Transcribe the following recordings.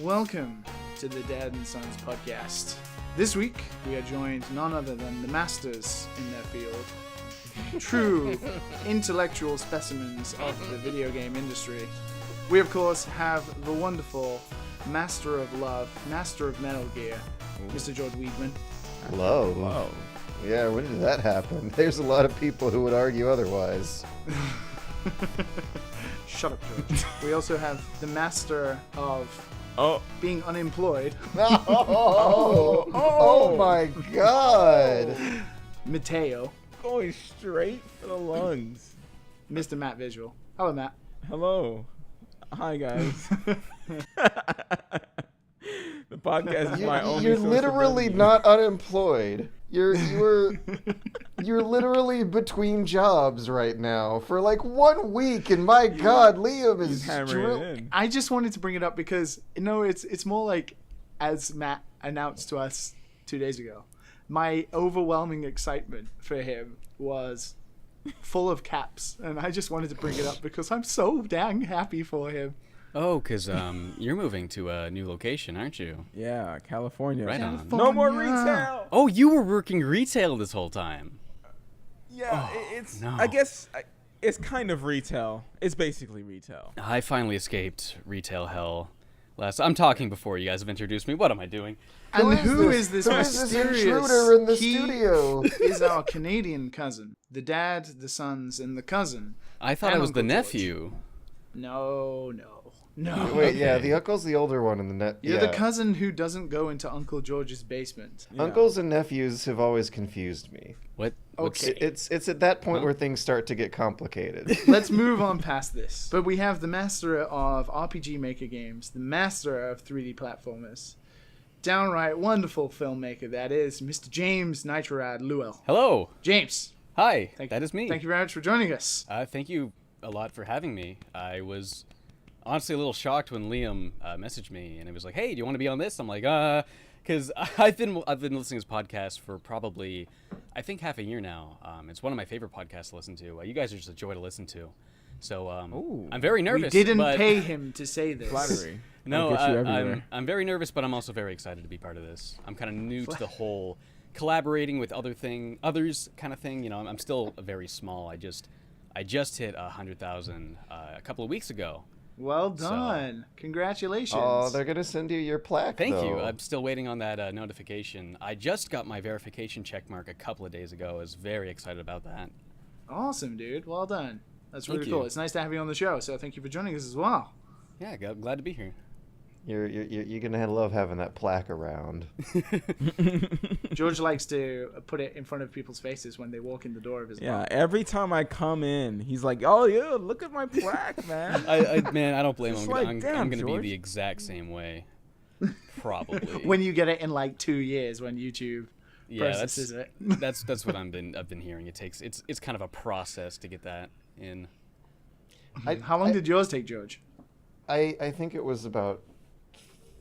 Welcome to the Dad and Sons podcast. This week, we are joined none other than the masters in their field. True intellectual specimens of the video game industry. We, of course, have the wonderful Master of Love, Master of Metal Gear, Mr. George Weedman. Hello. Whoa. Yeah, when did that happen? There's a lot of people who would argue otherwise. Shut up, George. We also have the Master of being unemployed. Oh my god. Mateo. Going straight for the lungs. Mr. Matt Visual. Hello, Matt. Hello. Hi, guys. The podcast is my only You're source of literally revenue. not unemployed. You're literally between jobs right now for like 1 week, and my god, Liam is He's hammering it in. I just wanted to bring it up because, it's more like, as Matt announced to us 2 days ago, my overwhelming excitement for him was full of caps, and I just wanted to bring it up because I'm so dang happy for him. Oh, because you're moving to a new location, aren't you? Yeah, California. Right on. No more retail. Oh, you were working retail this whole time. Yeah, Oh, it's. no. I guess it's kind of retail. It's basically retail. I finally escaped retail hell. I'm talking before you guys have introduced me. What am I doing? And who is this Who is this mysterious intruder in the he studio? is our Canadian cousin. The dad, the sons, and the cousin. I thought And I was the Uncle George. nephew. No. Wait, yeah, Okay. the uncle's the older one in the net. You're yeah. the cousin who doesn't go into Uncle George's basement. Yeah. Uncles and nephews have always confused me. What? What's- Okay. It's at that point Huh? where things start to get complicated. Let's move on past this. But we have the master of RPG Maker games, the master of 3D platformers, downright wonderful filmmaker that is Mr. James Nitro Llewell. Hello. James, Hi. thank That is me. Thank you very much for joining us. Thank you a lot for having me. I was honestly a little shocked when Liam messaged me and it was like, "Hey, do you want to be on this?" I'm like, because I've been listening to this podcast for probably, I think, half a year now. It's one of my favorite podcasts to listen to. You guys are just a joy to listen to. So Ooh. I'm very nervous. We didn't but pay him to say this. Flattery. No, It'll get you everywhere. I'm very nervous, but I'm also very excited to be part of this. I'm kind of new to the whole collaborating with others kind of thing. You know, I'm still very small. I just hit 100,000 a couple of weeks ago. Well done. Congratulations. Oh, they're gonna send you your plaque. Thank you. though. I'm still waiting on that notification. I just got my verification check mark a couple of days ago. I was very excited about that. Awesome, dude. Well done. That's really Thank cool. you. It's nice to have you on the show, so thank you for joining us as well. Yeah, glad to be here. You're gonna love having that plaque around. George likes to put it in front of people's faces when they walk in the door of his Yeah, bar. every time I come in, he's like, "Oh yeah, look at my plaque, man." Man, I don't blame him. Just like, I'm damn, going to be George. the exact same way. Probably. When you get it in like 2 years when YouTube yeah, processes it. that's what I've been hearing. It's kind of a process to get that in. How long did yours take, George? I think it was about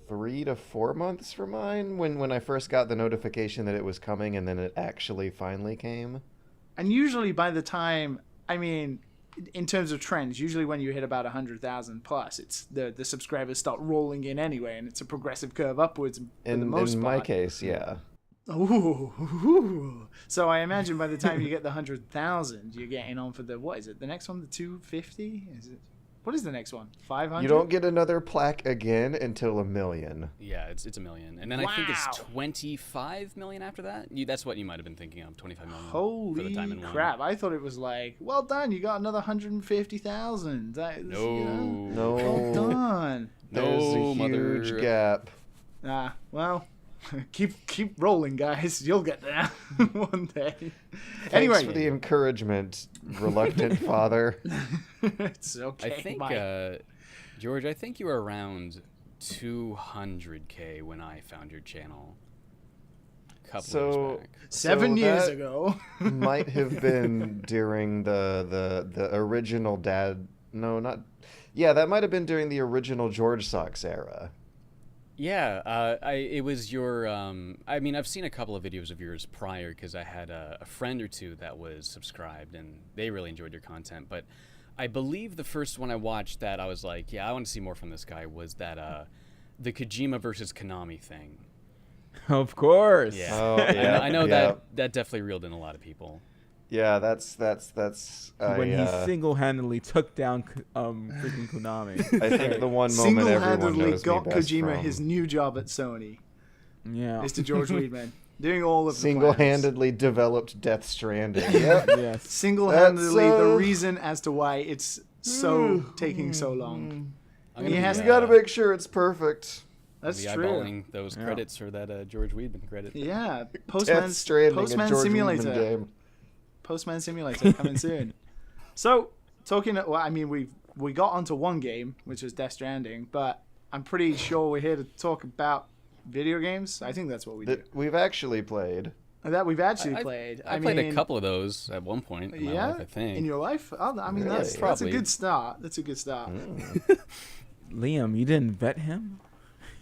3 to 4 months for mine when I first got the notification that it was coming, and then it actually finally came. And usually by the time, in terms of trends, usually when you hit about 100,000 plus, it's the subscribers start rolling in anyway, and it's a progressive curve upwards for the most In part. my case, yeah. Ooh. So I imagine by the time you get the 100,000, you're getting on for the, what is it? The next one, the 250? Is it? What is the next one? 500? You don't get another plaque again until 1 million. Yeah, it's 1 million, and then I think it's Wow. 25 million after that. That's what you might have been thinking of, 25 million. for the Holy Diamond one. crap. I thought it was like, well done, you got another 150,000. That is, No. Well No, done. there's No, a mother. huge gap. Well, keep rolling, guys. You'll get there one day. Thanks Anyway, for the encouragement, reluctant father. it's okay. I think, Mike. George, I think you were around 200K when I found your channel. A couple So- years back. 7 so years that- ago. Might have been during the original dad. No, not. Yeah, that might have been during the original George Socks era. Yeah, it was your. I've seen a couple of videos of yours prior because I had a friend or two that was subscribed and they really enjoyed your content. But I believe the first one I watched that I was like, yeah, I want to see more from this guy was that the Kojima versus Konami thing. Of course. Yeah. Oh, yeah. I know yeah. that definitely reeled in a lot of people. Yeah, that's. When he single-handedly took down freaking Konami. I think the one moment everyone Single-handedly knows got me best Kojima from. his new job at Sony. Yeah. Mr. George Weidman. Doing all of the Single-handedly developed Death Stranding. Yep. Yes. plans. Single-handedly That's, the reason as to why it's so taking so long. I'm He gonna has be, You got to make sure it's perfect. That's be true. eyeballing those credits for that George Weidman credit. Yeah. Death Stranding, Postman a George Simulator. Weidman game. Postman Simulator coming soon. So, we got onto one game, which was Death Stranding, but I'm pretty sure we're here to talk about video games. I think that's what we do. That we've actually played. That we've actually played. I played a couple of those at one point in my life, I think. In your life? Oh, I mean, Really? that's a Probably. good start. That's a good start. Liam, you didn't vet him?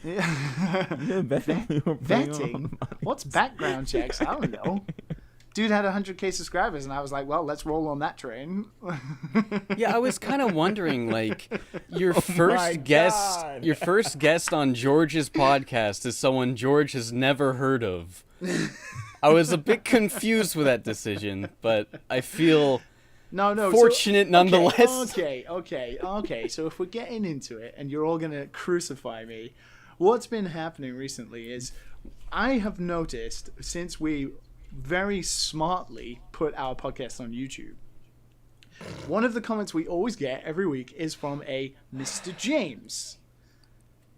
Yeah. You didn't vet him? You were paying him all the Vetting? money. What's background checks? I don't know. Dude had 100K subscribers, and I was like, well, let's roll on that train. Yeah, I was kind of wondering, like, your my first guest, God. your first guest on George's podcast is someone George has never heard of. I was a bit confused with that decision, but I feel No. fortunate nonetheless. Okay. So if we're getting into it, and you're all gonna crucify me, what's been happening recently is I have noticed since we very smartly put our podcast on YouTube, one of the comments we always get every week is from a Mr. James.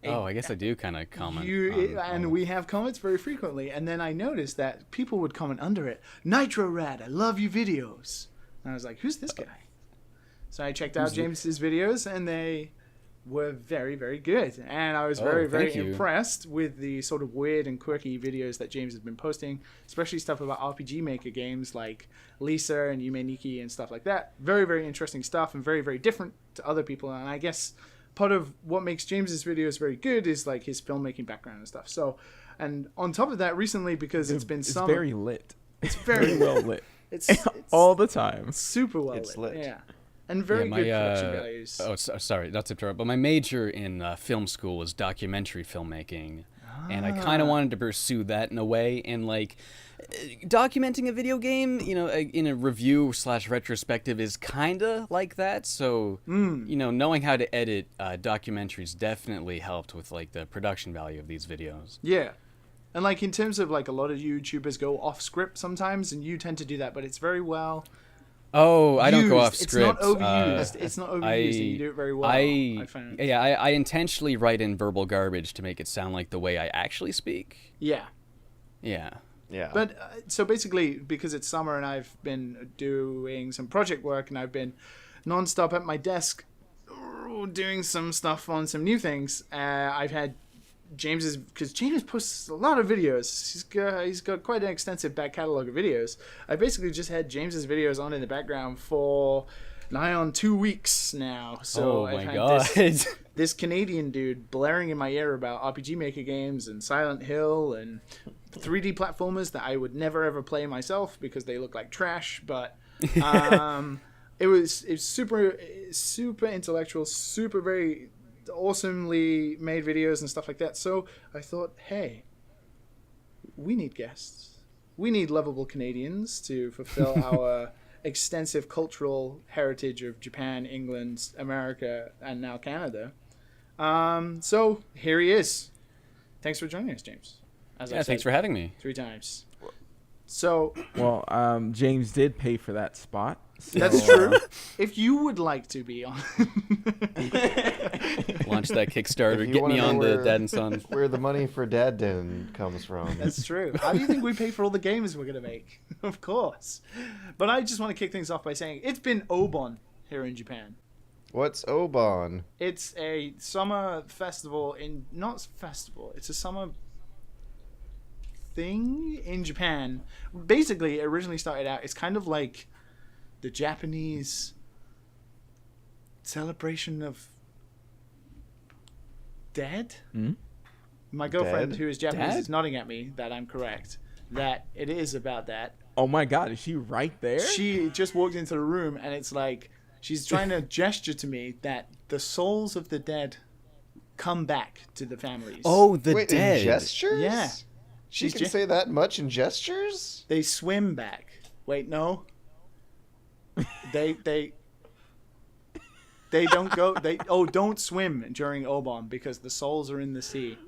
Oh, I guess I do kind of comment. And we have comments very frequently, and then I noticed that people would comment under it, Nitro Rad, I love your videos. And I was like, who's this guy? So I checked out James's videos, and they were very, very good. And I was very, very thank you. impressed with the sort of weird and quirky videos that James has been posting, especially stuff about RPG Maker games like Lisa and Yume Nikki and stuff like that. Very, very interesting stuff, and very, very different to other people. And I guess part of what makes James's videos very good is like his filmmaking background and stuff. So, and on top of that, recently, because it's been summer, very lit. it's very well lit. It's all the time. super well It's lit. Yeah, and very good production values. Oh, sorry, not to interrupt, but my major in film school was documentary filmmaking, and I kind of wanted to pursue that in a way. And like, documenting a video game, in a review / retrospective is kind of like that. So, knowing how to edit documentaries definitely helped with like the production value of these videos. Yeah. And like in terms of like a lot of YouTubers go off script sometimes, and you tend to do that, but it's very well. Oh, I don't go used. off script. It's not overused. It's not overused, and you do it very well. I found. I intentionally write in verbal garbage to make it sound like the way I actually speak. Yeah. Yeah. Yeah. But so basically, because it's summer and I've been doing some project work, and I've been nonstop at my desk doing some stuff on some new things. I've had because James posts a lot of videos. He's got quite an extensive back catalog of videos. I basically just had James's videos on in the background for nigh on 2 weeks now. So oh I've my had god. this Canadian dude blaring in my ear about RPG Maker games and Silent Hill and 3D platformers that I would never ever play myself because they look like trash. But it's super intellectual, super very awesomely made videos and stuff like that. So I thought, hey, we need guests. We need lovable Canadians to fulfill our extensive cultural heritage of Japan, England, America, and now Canada. So here he is. Thanks for joining us, James. As I said, thanks for having me. 3 times. So Well, James did pay for that spot. So, that's true. If you would like to be on, Launch that Kickstarter. If you Get wanna me know on the where- Dad and Son. Where the money for Dad Den comes from. that's true. How do you think we pay for all the games we're gonna make? Of course. But I just want to kick things off by saying it's been Obon here in Japan. What's Obon? It's a summer festival it's a summer thing in Japan. Basically, it originally started out, it's kind of like the Japanese celebration of dead. My girlfriend, Dead? who is Japanese, Dead? is nodding at me that I'm correct. That it is about that. Oh my God, is she right there? She just walked into the room, and it's like she's trying to gesture to me that the souls of the dead come back to the families. Oh, the Wait, dead. in gestures? Yeah. She She's can say that much in gestures? They swim back. Wait, no. They don't go. Don't swim during Obon because the souls are in the sea.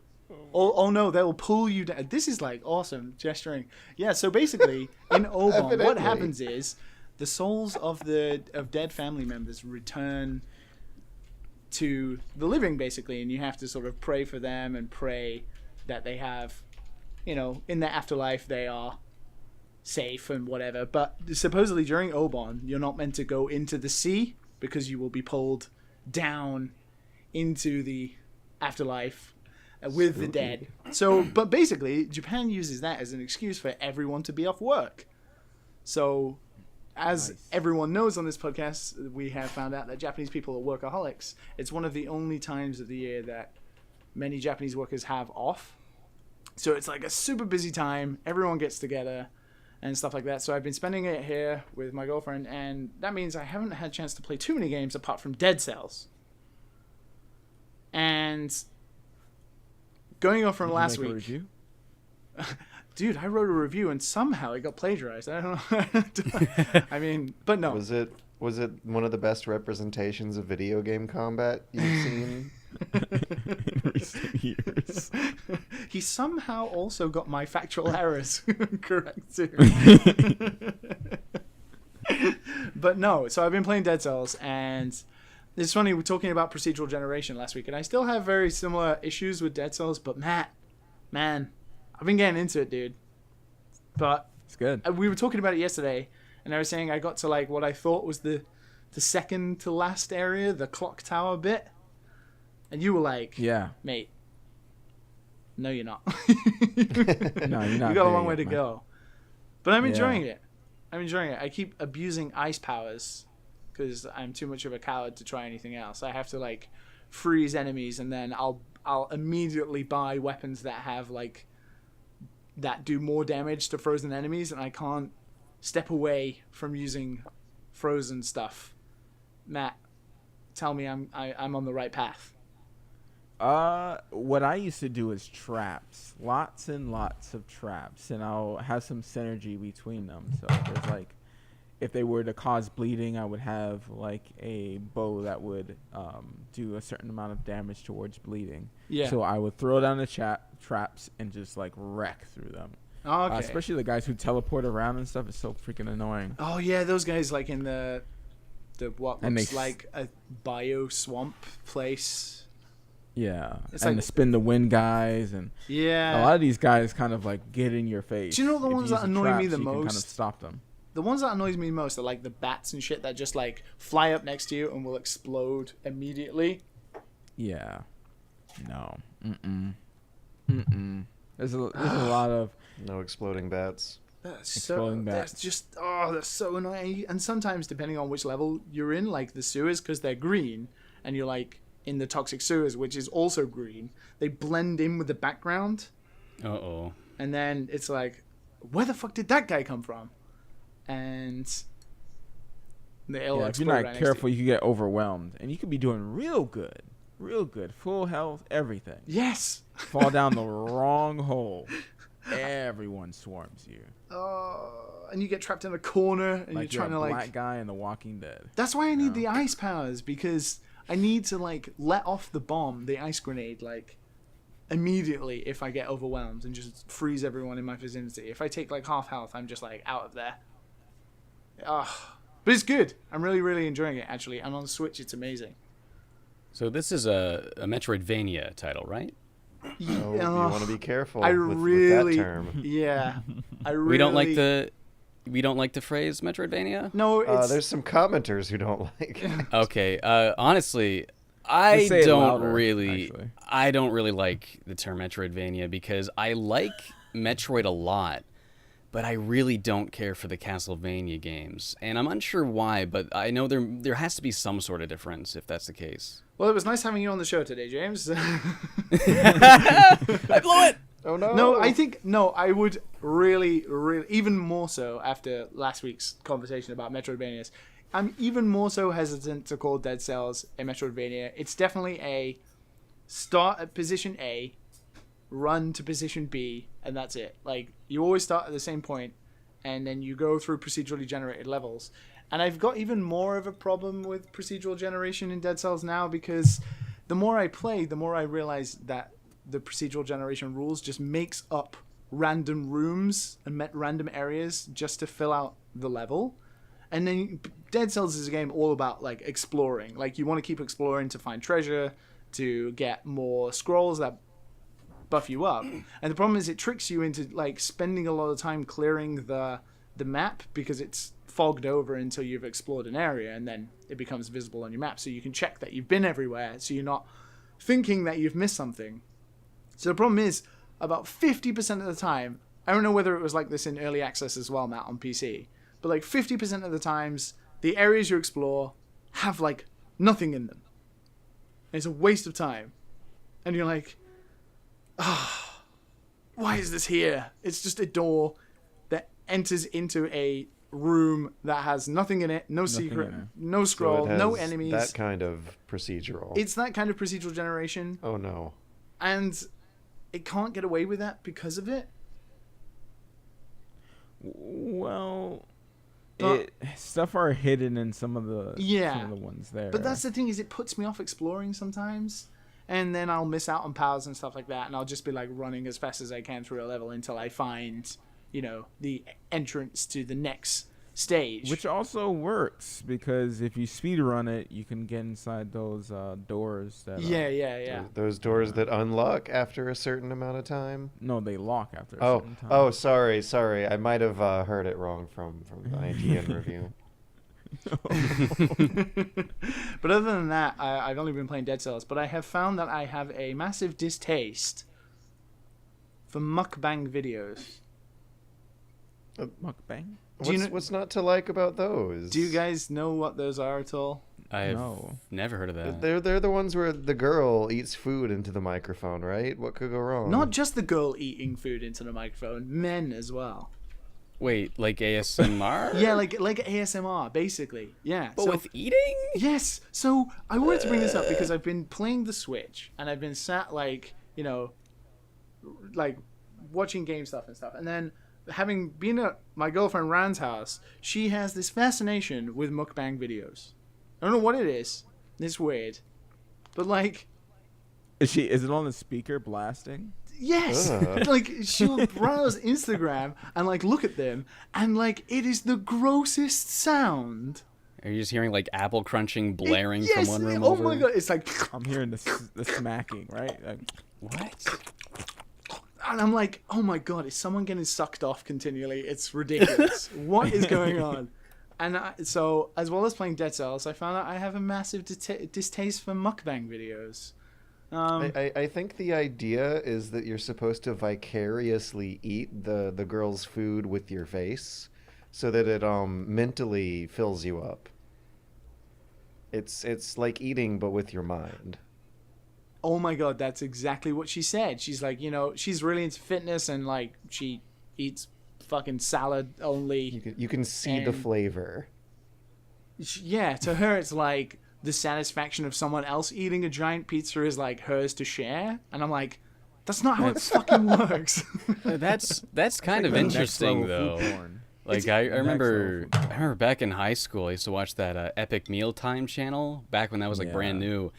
Oh no, they'll pull you down. This is like awesome gesturing. Yeah, so basically in Obon, what Evidently. happens is the souls of dead family members return to the living basically, and you have to sort of pray for them and pray that they have, in the afterlife they are safe and whatever. But supposedly during Obon, you're not meant to go into the sea because you will be pulled down into the afterlife with the dead. So, but basically, Japan uses that as an excuse for everyone to be off work. So, as everyone knows on this podcast, we have found out that Japanese people are workaholics. It's one of the only times of the year that many Japanese workers have off. So it's like a super busy time. Everyone gets together and stuff like that. So I've been spending it here with my girlfriend, and that means I haven't had a chance to play too many games apart from Dead Cells. And going on from last week, Review? dude, I wrote a review and somehow it got plagiarized. I don't know. I mean, but no. Was it one of the best representations of video game combat you've seen? In recent years. He somehow also got my factual errors correct too. But no, so I've been playing Dead Cells, and it's funny, we're talking about procedural generation last week, and I still have very similar issues with Dead Cells, but man, I've been getting into it, dude. But It's good. we were talking about it yesterday, and I was saying I got to like what I thought was the second to last area, the clock tower bit, and you were like, Yeah. mate, no, you're not. No, you're not. You got a there long way yet, to man. go. But I'm Yeah. enjoying it. I keep abusing ice powers because I'm too much of a coward to try anything else. I have to like freeze enemies, and then I'll immediately buy weapons that have like that do more damage to frozen enemies, and I can't step away from using frozen stuff. Matt, tell me I'm on the right path. What I used to do is traps, lots and lots of traps, and I'll have some synergy between them. So there's like, if they were to cause bleeding, I would have like a bow that would do a certain amount of damage towards bleeding. Yeah. So I would throw down the traps and just like wreck through them. Oh, okay. Especially the guys who teleport around and stuff is so freaking annoying. Oh yeah, those guys like in the what And looks they like a bio swamp place. Yeah, It's and like- the spin the wind guys, and Yeah. a lot of these guys kind of like get in your face. Do you know the If ones use that annoy me traps, the you can kind of most? stop them. The ones that annoys me most are like the bats and shit that just like fly up next to you and will explode immediately. Yeah. No. There's a lot of No exploding bats. That's Exploding bats. that's so annoying. And sometimes, depending on which level you're in, like the sewers, because they're green, and you're like in the toxic sewers, which is also green, they blend in with the background, Uh-oh. and then it's like, where the fuck did that guy come from? And they'll yeah. If explode you're right not next to careful, you. you can get overwhelmed, and you could be doing real good, full health, everything. Yes. Fall down the wrong hole, everyone swarms you. And you get trapped in a corner, and Like you're trying a to black like. guy in The Walking Dead. That's why I need No. the ice powers, because I need to like let off the bomb, the ice grenade, like immediately if I get overwhelmed, and just freeze everyone in my vicinity. If I take like half health, I'm just like out of there. But it's good. I'm really, really enjoying it actually. And on the Switch, it's amazing. So this is a Metroidvania title, right? Oh, you want to be careful I with really, that term. yeah, I really. We don't like the phrase Metroidvania? No, it's There's some commenters who don't like it. Okay. Honestly, Just I say it don't louder, really actually. I don't really like the term Metroidvania because I like Metroid a lot, but I really don't care for the Castlevania games. And I'm unsure why, but I know there has to be some sort of difference if that's the case. Well, it was nice having you on the show today, James. I blew it. Oh no! No, I would really, really, even more so after last week's conversation about Metroidvanias. I'm even more so hesitant to call Dead Cells a Metroidvania. It's definitely a start at position A, run to position B, and that's it. Like, you always start at the same point, and then you go through procedurally generated levels. And I've got even more of a problem with procedural generation in Dead Cells now, because the more I play, the more I realize that the procedural generation rules just makes up random rooms and random areas just to fill out the level. And then Dead Cells is a game all about, like, exploring. Like, you want to keep exploring to find treasure, to get more scrolls that buff you up. And the problem is it tricks you into, like, spending a lot of time clearing the map, because it's fogged over until you've explored an area, and then it becomes visible on your map, so you can check that you've been everywhere, so you're not thinking that you've missed something. So the problem is, about 50% of the time, I don't know whether it was like this in early access as well, Matt, on PC, but like 50% of the times, the areas you explore have like nothing in them. And it's a waste of time. And you're like, why is this here? It's just a door that enters into a room that has nothing in it, no secret, no scroll, So it no has enemies. that kind of procedural. It's that kind of procedural generation. Oh no. And it can't get away with that because of it. Well, But- stuff are hidden in some of the ones there. But that's the thing, is it puts me off exploring sometimes. And then I'll miss out on powers and stuff like that, and I'll just be like running as fast as I can through a level until I find, you know, the entrance to the next stage. Which also works, because if you speed run it, you can get inside those doors that Yeah. Those doors that unlock after a certain amount of time. No, they lock after a Oh, certain time. oh, sorry. I might have heard it wrong from the IGN review. But other than that, I've only been playing Dead Cells, but I have found that I have a massive distaste for mukbang videos. Mukbang? What's not to like about those? Do you guys know what those are at all? I've No. never heard of that. They're the ones where the girl eats food into the microphone, right? What could go wrong? Not just the girl eating food into the microphone, men as well. Wait, like ASMR? Yeah, like ASMR, basically. Yeah. But so, with eating? yes. So I wanted to bring this up because I've been playing the Switch, and I've been sat, like, you know, like watching game stuff and stuff. And then having been at my girlfriend Rant's house, she has this fascination with mukbang videos. I don't know what it is. It's weird. But, like, Is it on the speaker blasting? yes. Like, she'll browse Instagram and, like, look at them, and, like, it is the grossest sound. Are you just hearing like apple crunching blaring Yes, from one room oh over? my god, it's like, I'm hearing the smacking, right? Like, What? and I'm like, oh my god, is someone getting sucked off continually? It's ridiculous. What is going on? And so, as well as playing Dead Cells, I found out I have a massive distaste for mukbang videos. I think the idea is that you're supposed to vicariously eat the girl's food with your face, so that it mentally fills you up. It's like eating, but with your mind. Oh my god, that's exactly what she said. She's like, you know, she's really into fitness, and like she eats fucking salad only. You can see the And- flavor. Yeah, to her it's like the satisfaction of someone else eating a giant pizza is like hers to share, and I'm like, that's not how it fucking works. That's kind of the next interesting level of food though. porn. Like It's I next remember, level. I remember back in high school, I used to watch that Epic Mealtime channel back when that was like Yeah. brand new.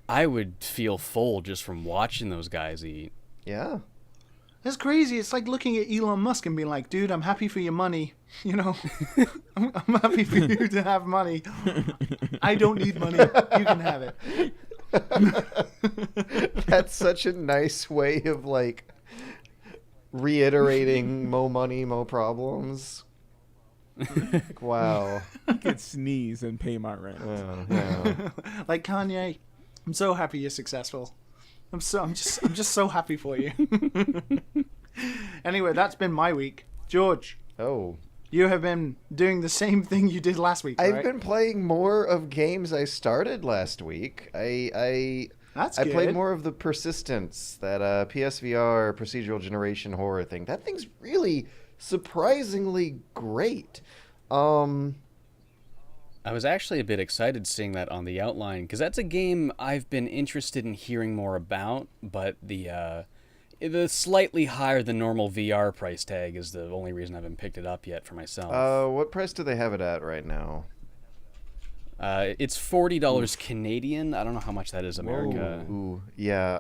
I would feel full just from watching those guys eat. Yeah. That's crazy. It's like looking at Elon Musk and being like, dude, I'm happy for your money. You know, I'm happy for you to have money. I don't need money. You can have it. That's such a nice way of like reiterating mo money, mo problems. Like, wow. I could sneeze and pay my rent. Yeah. Like Kanye, I'm so happy you're successful. I'm just so happy for you. Anyway, that's been my week. George, Oh. you have been doing the same thing you did last week, right? I've been playing more of games I started last week. That's I good. played more of the Persistence, that PSVR procedural generation horror thing. That thing's really surprisingly great. I was actually a bit excited seeing that on the outline because that's a game I've been interested in hearing more about, but the slightly higher than normal VR price tag is the only reason I haven't picked it up yet for myself. What price do they have it at right now? It's $40 Canadian. I don't know how much that is America. Ooh, yeah.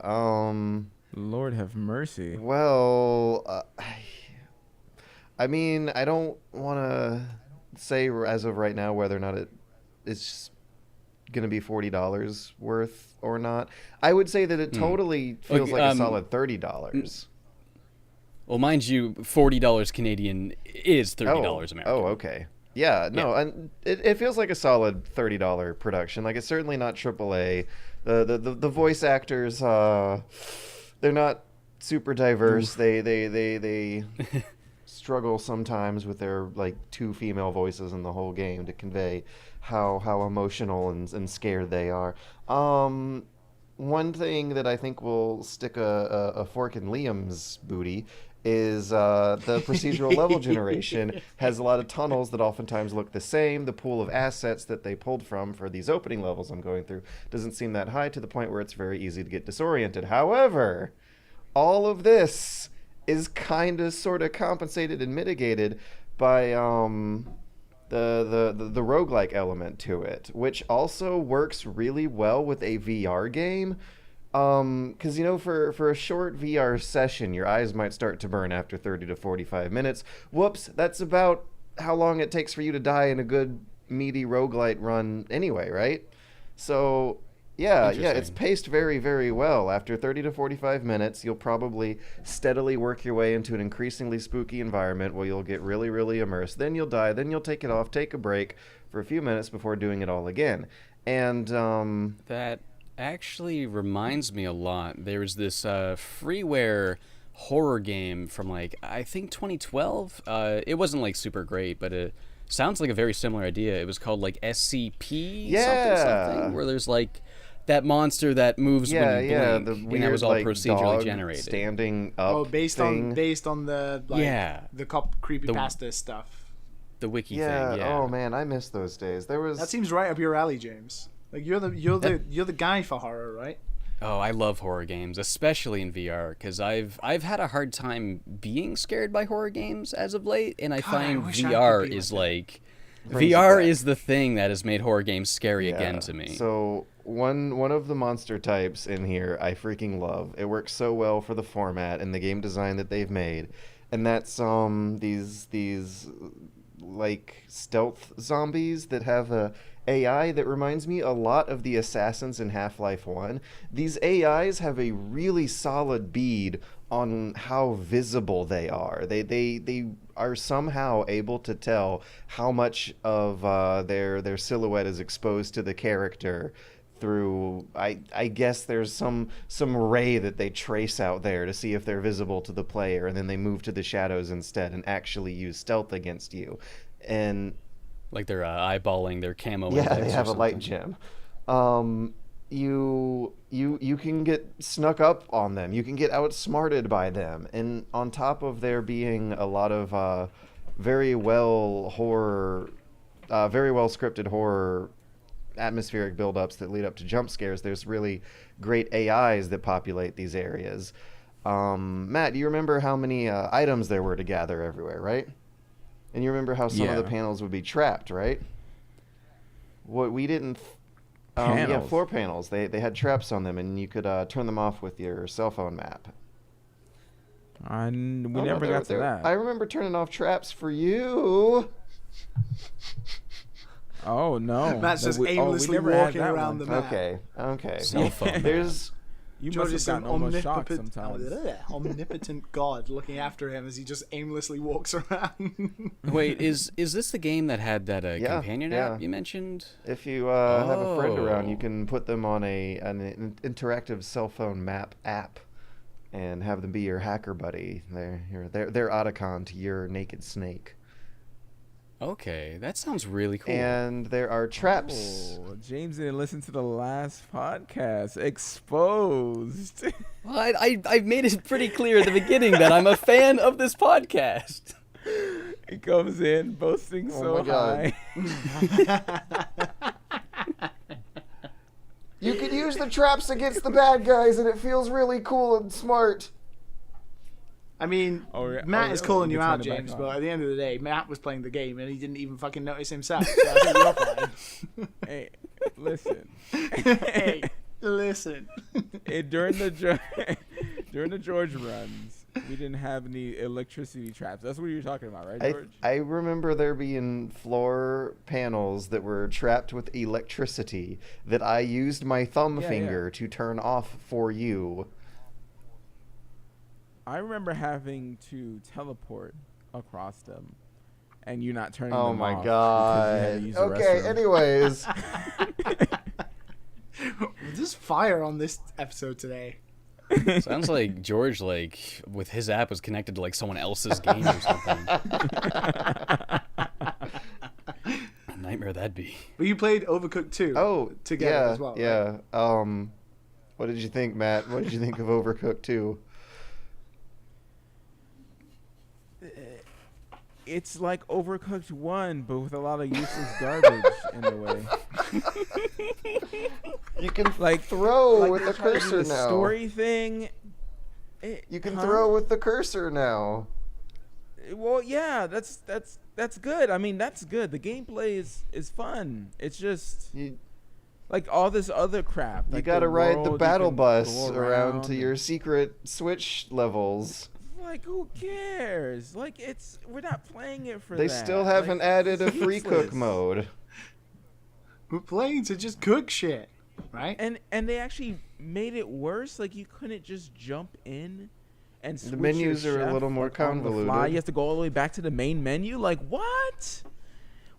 Lord have mercy. Well, I mean, I don't want to say as of right now whether or not it's going to be $40 worth or not. I would say that it totally feels like a solid $30. Well, mind you, $40 Canadian is $30 American. Oh, okay. Yeah, no, Yeah. and it feels like a solid $30 production. Like, it's certainly not AAA. The voice actors, they're not super diverse. They struggle sometimes with their like 2 female voices in the whole game to convey how emotional and scared they are. One thing that I think will stick a fork in Liam's booty is the procedural level generation has a lot of tunnels that oftentimes look the same. The pool of assets that they pulled from for these opening levels I'm going through doesn't seem that high, to the point where it's very easy to get disoriented. However, all of this is kind of sort of compensated and mitigated by the roguelike element to it, which also works really well with a VR game. Because, for a short VR session, your eyes might start to burn after 30 to 45 minutes. Whoops, that's about how long it takes for you to die in a good, meaty roguelite run anyway, right? So, yeah, it's paced very, very well. After 30 to 45 minutes, you'll probably steadily work your way into an increasingly spooky environment where you'll get really, really immersed. Then you'll die, then you'll take it off, take a break for a few minutes before doing it all again. And, That actually reminds me a lot. There's this freeware horror game from I think 2012. It wasn't super great, but it sounds like a very similar idea. It was called SCP something, where there's that monster that moves when you blink, the and weird that was all procedurally dog generated. standing up. based on the the cop creepypasta stuff. The wiki Yeah. thing. Yeah. Oh man, I miss those days. That seems right up your alley, James. You're the guy for horror, right? Oh, I love horror games, especially in VR, because I've had a hard time being scared by horror games as of late, and I find wish I VR could be is like VR is the thing that has made horror games scary again to me. So one of the monster types in here I freaking love. It works so well for the format and the game design that they've made, and that's these stealth zombies that have a AI that reminds me a lot of the assassins in Half-Life 1. These AIs have a really solid bead on how visible they are. They are somehow able to tell how much of their silhouette is exposed to the character through, I guess there's some ray that they trace out there to see if they're visible to the player, and then they move to the shadows instead and actually use stealth against you. And they're eyeballing their camo. Yeah, they have a light gem. You can get snuck up on them. You can get outsmarted by them. And on top of there being a lot of very well scripted horror atmospheric build-ups that lead up to jump scares, there's really great AIs that populate these areas. Matt, do you remember how many items there were to gather everywhere, right? And you remember how some of the panels would be trapped, right? What we didn't... floor panels. They had traps on them, and you could turn them off with your cell phone map. We never got to that. I remember turning off traps for you. Oh, no. Matt's just aimlessly walking around the map. Okay. Cell phone. There's... You George must is have some gotten almost shocked sometimes. omnipotent god looking after him as he just aimlessly walks around. Wait, is this the game that had that companion app you mentioned? If you have a friend around, you can put them on an interactive cell phone map app and have them be your hacker buddy. They're Otacon to your naked snake. Okay, that sounds really cool. And there are traps. Oh, James didn't listen to the last podcast. Exposed. Well, I've made it pretty clear at the beginning that I'm a fan of this podcast. He comes in boasting so my God. high. You could use the traps against the bad guys, and it feels really cool and smart. I mean, Oh, Matt is really? calling You you can out, turn it back James, on. but at the end of the day, Matt was playing the game and he didn't even fucking notice himself. So I think you're fine. Hey, listen. Hey, listen. During the George runs, we didn't have any electricity traps. That's what you're talking about, right, George? I remember there being floor panels that were trapped with electricity that I used my thumb finger to turn off for you. I remember having to teleport across them, and you not turning Oh them my off because you had to God. use the Okay, restroom. anyways. There's fire on this episode today. Sounds like George, like, with his app was connected to, like, someone else's game or something. A nightmare that'd be. But you played Overcooked 2 together as well, Yeah. right? What did you think, Matt? What did you think of Overcooked 2? It's like Overcooked 1, but with a lot of useless garbage in the way. You can Like throw with they're the trying to do cursor the now. story thing. You can Huh? throw with the cursor now. Well, yeah, that's good. I mean, that's good. The gameplay is fun. It's just You like all this other crap. you Like gotta ride the world, you battle can bus go around to and- your secret Switch levels. Like, who cares? Like, we're not playing it for They that. still haven't Like, added a it's free cook useless. mode. We're playing to just cook shit, right? And they actually made it worse. Like, you couldn't just jump in and switch menus your are a chef, little more like, on the fly. convoluted. You have to go all the way back to the main menu. Like, what?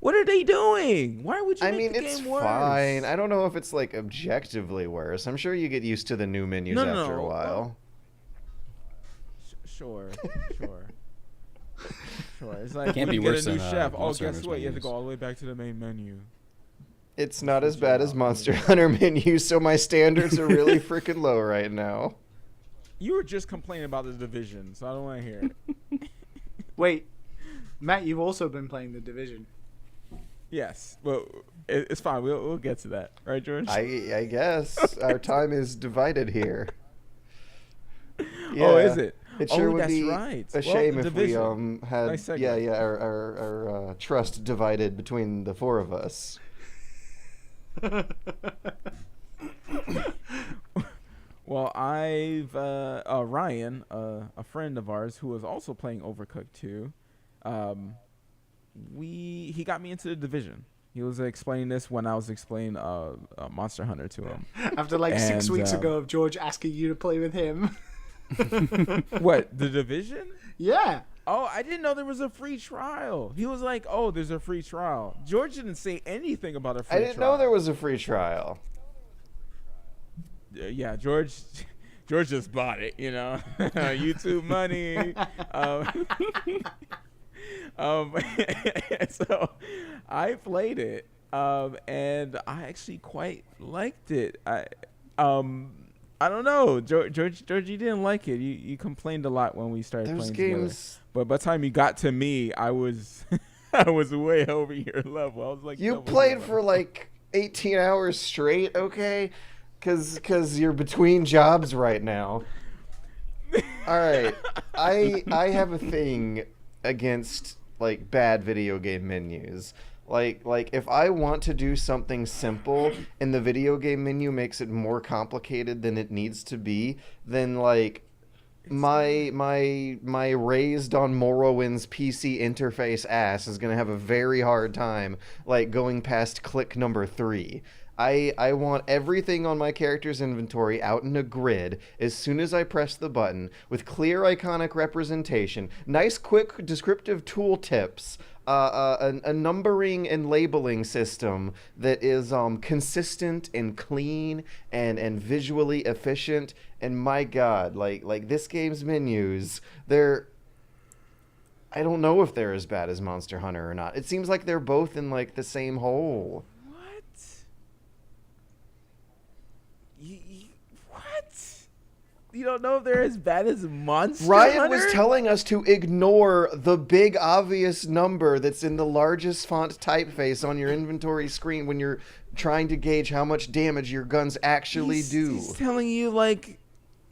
What are they doing? Why would you I make mean, the it's game worse? fine. I don't know if it's like objectively worse. I'm sure you get used to the new menus No, after a no. while. Sure. It's like Can't when be you worse get a new than, chef. Monster Guess Hunter's what? You have to menus. go all the way back to the main menu. It's not as bad as Monster Hunter menus, so my standards are really freaking low right now. You were just complaining about the Division, so I don't want to hear it. Wait, Matt, you've also been playing The Division. Yes, well, it's fine. We'll get to that, right, George? I guess our time is divided here. Oh, is it? It sure would that's be right. a Well, shame The if we Division. had Nice segue. our trust divided between the four of us. Well, I've Ryan, a friend of ours who was also playing Overcooked 2. He got me into The Division. He was explaining this when I was explaining Monster Hunter to him. After like 6 And, weeks ago of George asking you to play with him. What, The Division? Yeah. Oh, I didn't know there was a free trial. He was like, "Oh, there's a free trial." George didn't say anything about a free I trial. didn't know there was a free trial. Yeah, George just bought it, you know. YouTube money. So I played it, and I actually quite liked it. I don't know, George, you didn't like it. You complained a lot when we started Those playing games. together. But by the time you got to me, I was I was way over your level. I was like, You double played zero. for like 18 hours straight, okay? Cause you're between jobs right now. All right, I have a thing against like bad video game menus. Like if I want to do something simple and the video game menu makes it more complicated than it needs to be, then like my raised on Morrowind's PC interface ass is gonna have a very hard time like going past click number 3. I want everything on my character's inventory out in a grid as soon as I press the button, with clear iconic representation, nice quick descriptive tooltips, a numbering and labeling system that is consistent and clean and visually efficient. And my God, like this game's menus, I don't know if they're as bad as Monster Hunter or not. It seems like they're both in like the same hole. What? don't know if they're as bad as Monster Ryan Hunter? was telling us to ignore the big obvious number that's in the largest font typeface on your inventory screen when you're trying to gauge how much damage your guns actually do. He's telling you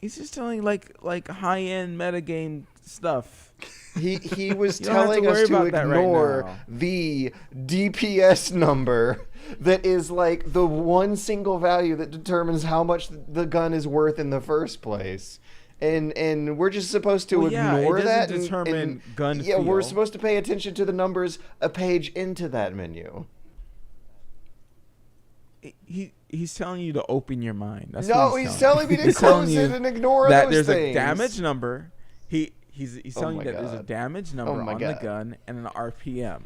he's just telling you like high-end metagame stuff. He was You don't have to telling us worry to about that right ignore now. the DPS number that is like the one single value that determines how much the gun is worth in the first place. And we're just supposed to ignore it doesn't that. determine gun yeah, we're feel. supposed to pay attention to the numbers a page into that menu. He's telling you to open your mind. That's No, what he's telling me to He's telling close you it and ignore that those there's things. a damage number. He's telling my you that there's a God. damage number my on God. the gun and an RPM,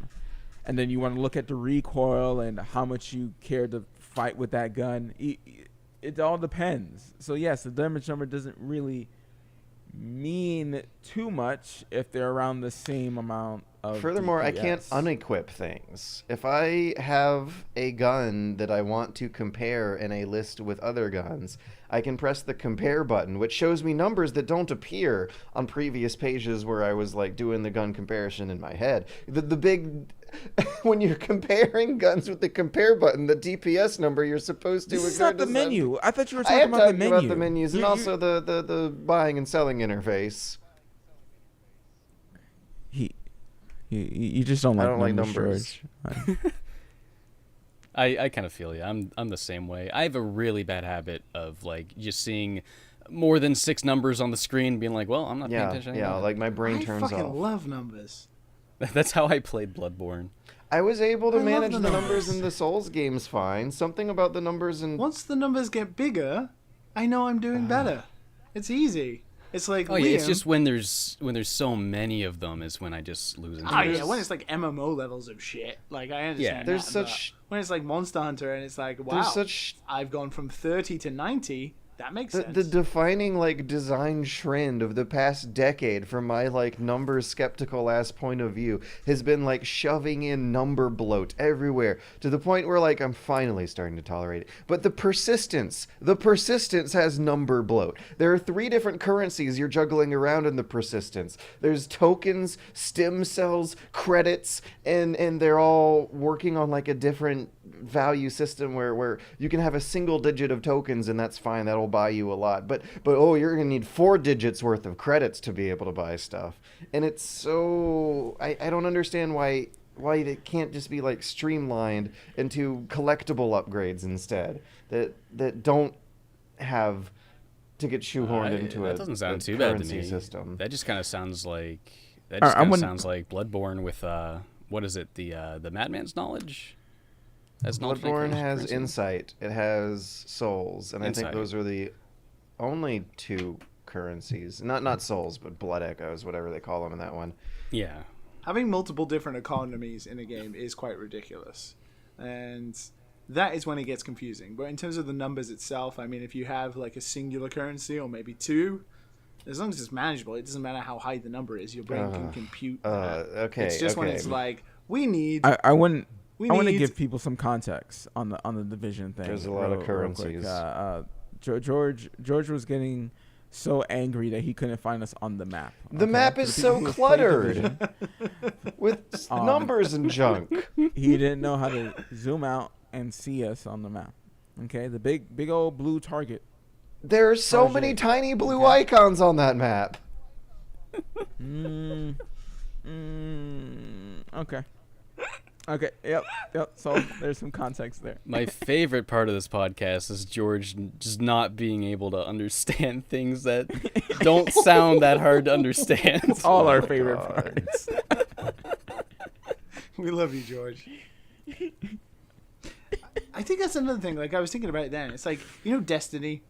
and then you want to look at the recoil and how much you care to fight with that gun. It all depends. So yes, the damage number doesn't really mean too much if they're around the same amount of Furthermore, I can't DPS. unequip things. If I have a gun that I want to compare in a list with other guns, I can press the compare button, which shows me numbers that don't appear on previous pages where I was like doing the gun comparison in my head. The big when you're comparing guns with the compare button, the DPS number you're supposed to This is ignore not the doesn't- menu. I thought you were I am talking about the talking menu. about the menus and also the buying and selling interface. You just don't like I don't like numbers, numbers. George. I kind of feel you. I'm the same way. I have a really bad habit of like just seeing more than 6 numbers on the screen, being like, well, I'm not paying Yeah, attention. yeah, anymore. like my brain I turns fucking off. love numbers. That's how I played Bloodborne. I was able to I love manage the the numbers numbers. in the Souls games fine. Something about the numbers in Once the numbers get bigger, I know I'm doing better. It's easy. It's like Oh yeah, it's Liam- just when there's so many of them is when I just lose interest. Oh yeah, when it's like MMO levels of shit, like I understand. Yeah. There's that, such- but when it's like Monster Hunter and it's like, wow, there's such I've gone from 30 to 90. That makes the, sense. the defining like design trend of the past decade from my like number skeptical ass point of view has been like shoving in number bloat everywhere to the point where like I'm finally starting to tolerate it. But the persistence has number bloat. There are 3 different currencies you're juggling around in the persistence. There's tokens, stem cells, credits, and they're all working on like a different value system where you can have a single digit of tokens and that's fine, that'll buy you a lot, but oh, you're gonna need 4 digits worth of credits to be able to buy stuff. And it's so I don't understand why it can't just be like streamlined into collectible upgrades instead that don't have to get shoehorned into that a doesn't sound a too bad to currency me. system. That just kind of sounds like sounds like Bloodborne with what is it, the Madman's knowledge? That's knowledge Bloodborne making has currency? insight. It has souls, and I Insight. think those are the only 2 currencies. Not souls, but blood echoes, whatever they call them in that one. Yeah. Having multiple different economies in a game is quite ridiculous, and that is when it gets confusing. But in terms of the numbers itself, I mean, if you have like a singular currency or maybe 2, as long as it's manageable, it doesn't matter how high the number is. Your brain can compute that. Okay. It's just when okay. it's like we need. I want We to need- give people some context on the division thing. There's a lot of real quick. currencies. George was getting so angry that he couldn't find us on the map. The okay? map For is the people so who have played cluttered Division, with numbers and junk. he didn't know how to zoom out and see us on the map. Okay, the big old blue target. There are so Project. many tiny blue icons on that map. Okay. Okay. Yep. So there's some context there. My favorite part of this podcast is George just not being able to understand things that don't sound that hard to understand. It's all Oh our my favorite God. parts. We love you, George. I think that's another thing. Like I was thinking about it then. It's like, you know, Destiny.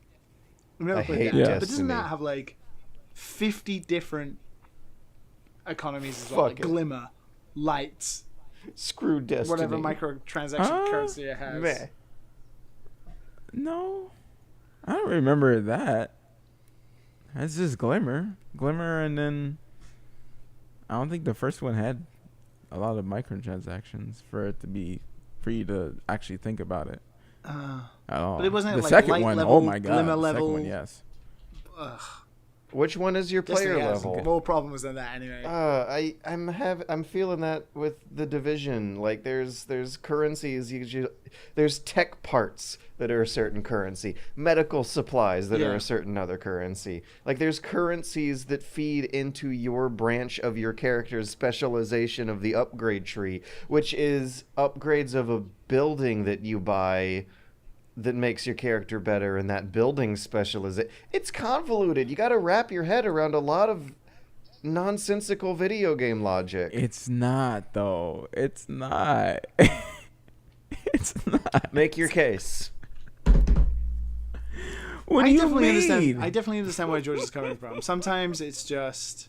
I've never I played hate that. Yeah. But doesn't Destiny. that have like 50 different economies as well? Fuck Like it. glimmer, lights, Screw Destiny. whatever microtransaction currency it has. Meh. No, I don't remember that. It's just Glimmer, and then I don't think the first one had a lot of microtransactions for you to actually think about it at all. But it wasn't the like second light one. level, Oh my god, glimmer the second level. one, yes. Ugh. Which one is your player Destiny has level? more problems than that anyway. I'm feeling that with the Division. Like there's currencies, there's tech parts that are a certain currency, medical supplies that are a certain other currency. Like there's currencies that feed into your branch of your character's specialization of the upgrade tree, which is upgrades of a building that you buy that makes your character better, and that building specialization. It's convoluted. You got to wrap your head around a lot of nonsensical video game logic. It's not, though. It's not. It's not. Make your case. What do you I definitely understand where George is coming from. Sometimes it's just.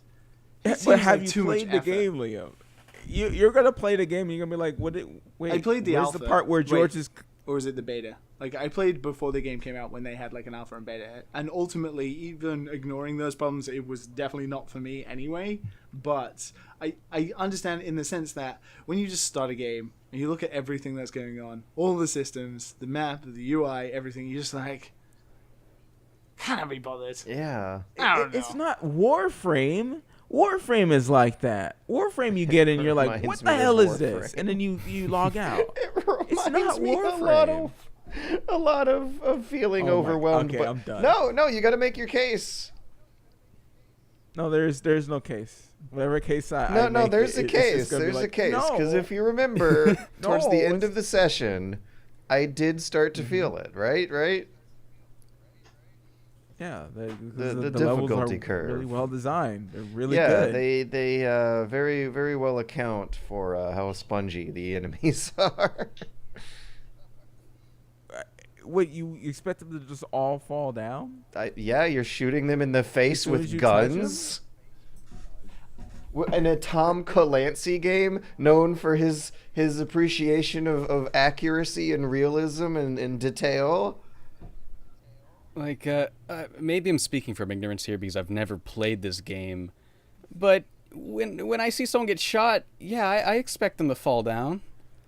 But have you played the game, Liam? You're gonna play the game, and you're gonna be like, wait. I played the alpha. The part where George is. Or is it the beta? Like, I played before the game came out when they had, like, an alpha and beta. And ultimately, even ignoring those problems, it was definitely not for me anyway. But I understand in the sense that when you just start a game and you look at everything that's going on, all the systems, the map, the UI, everything, you're just like, can't be bothered. Yeah. I don't know. It's not Warframe. Warframe is like that. Warframe, you get in, you're like, what the hell is this? And then you log out. It's not Warframe. A lot of feeling overwhelmed. Okay, but I'm done. No, you got to make your case. No, there's no case. Whatever case there's a case. There's a case. Because if you remember, towards the end of the session, I did start to feel it. Right. Yeah, the levels difficulty are curve. really well designed. They're really good. Yeah, they very very well account for how spongy the enemies are. Wait, you expect them to just all fall down? You're shooting them in the face with guns. In a Tom Clancy game, known for his appreciation of accuracy and realism and detail. Like, maybe I'm speaking from ignorance here because I've never played this game, but when I see someone get shot, I expect them to fall down.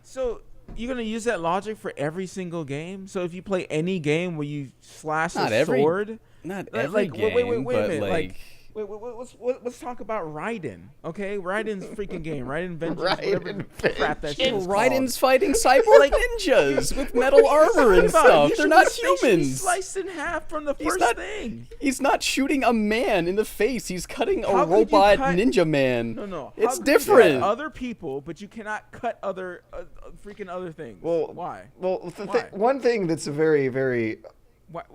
So you're gonna use that logic for every single game? So if you play any game where you slash a sword, not every game, wait a minute, like let's talk about Raiden, okay? Raiden's freaking game, Raiden Vengeance, Raiden whatever crap that shit is Raiden's fighting cyborg ninjas with metal armor and stuff. They're not humans. Sliced in half from the first thing. He's not shooting a man in the face. He's cutting a How could you robot cut- ninja man. No. It's How could you different. cut other people, but you cannot cut other freaking other things. Well, why? Well, Why? one thing that's a very very What?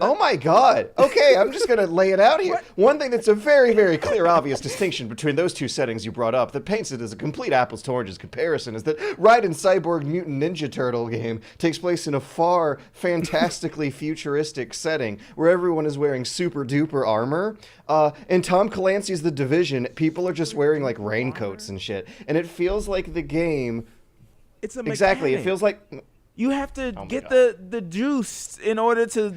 Oh my God. Okay, I'm just going to lay it out here. One thing that's a very, very clear, obvious distinction between those two settings you brought up that paints it as a complete apples to oranges comparison is that Raiden's Cyborg Mutant Ninja Turtle game takes place in a far, fantastically futuristic setting where everyone is wearing super duper armor. In Tom Clancy's The Division, people are just wearing like raincoats and shit. And it feels like the game... It's a mechanic. Exactly, it feels like... You have to get the juice in order to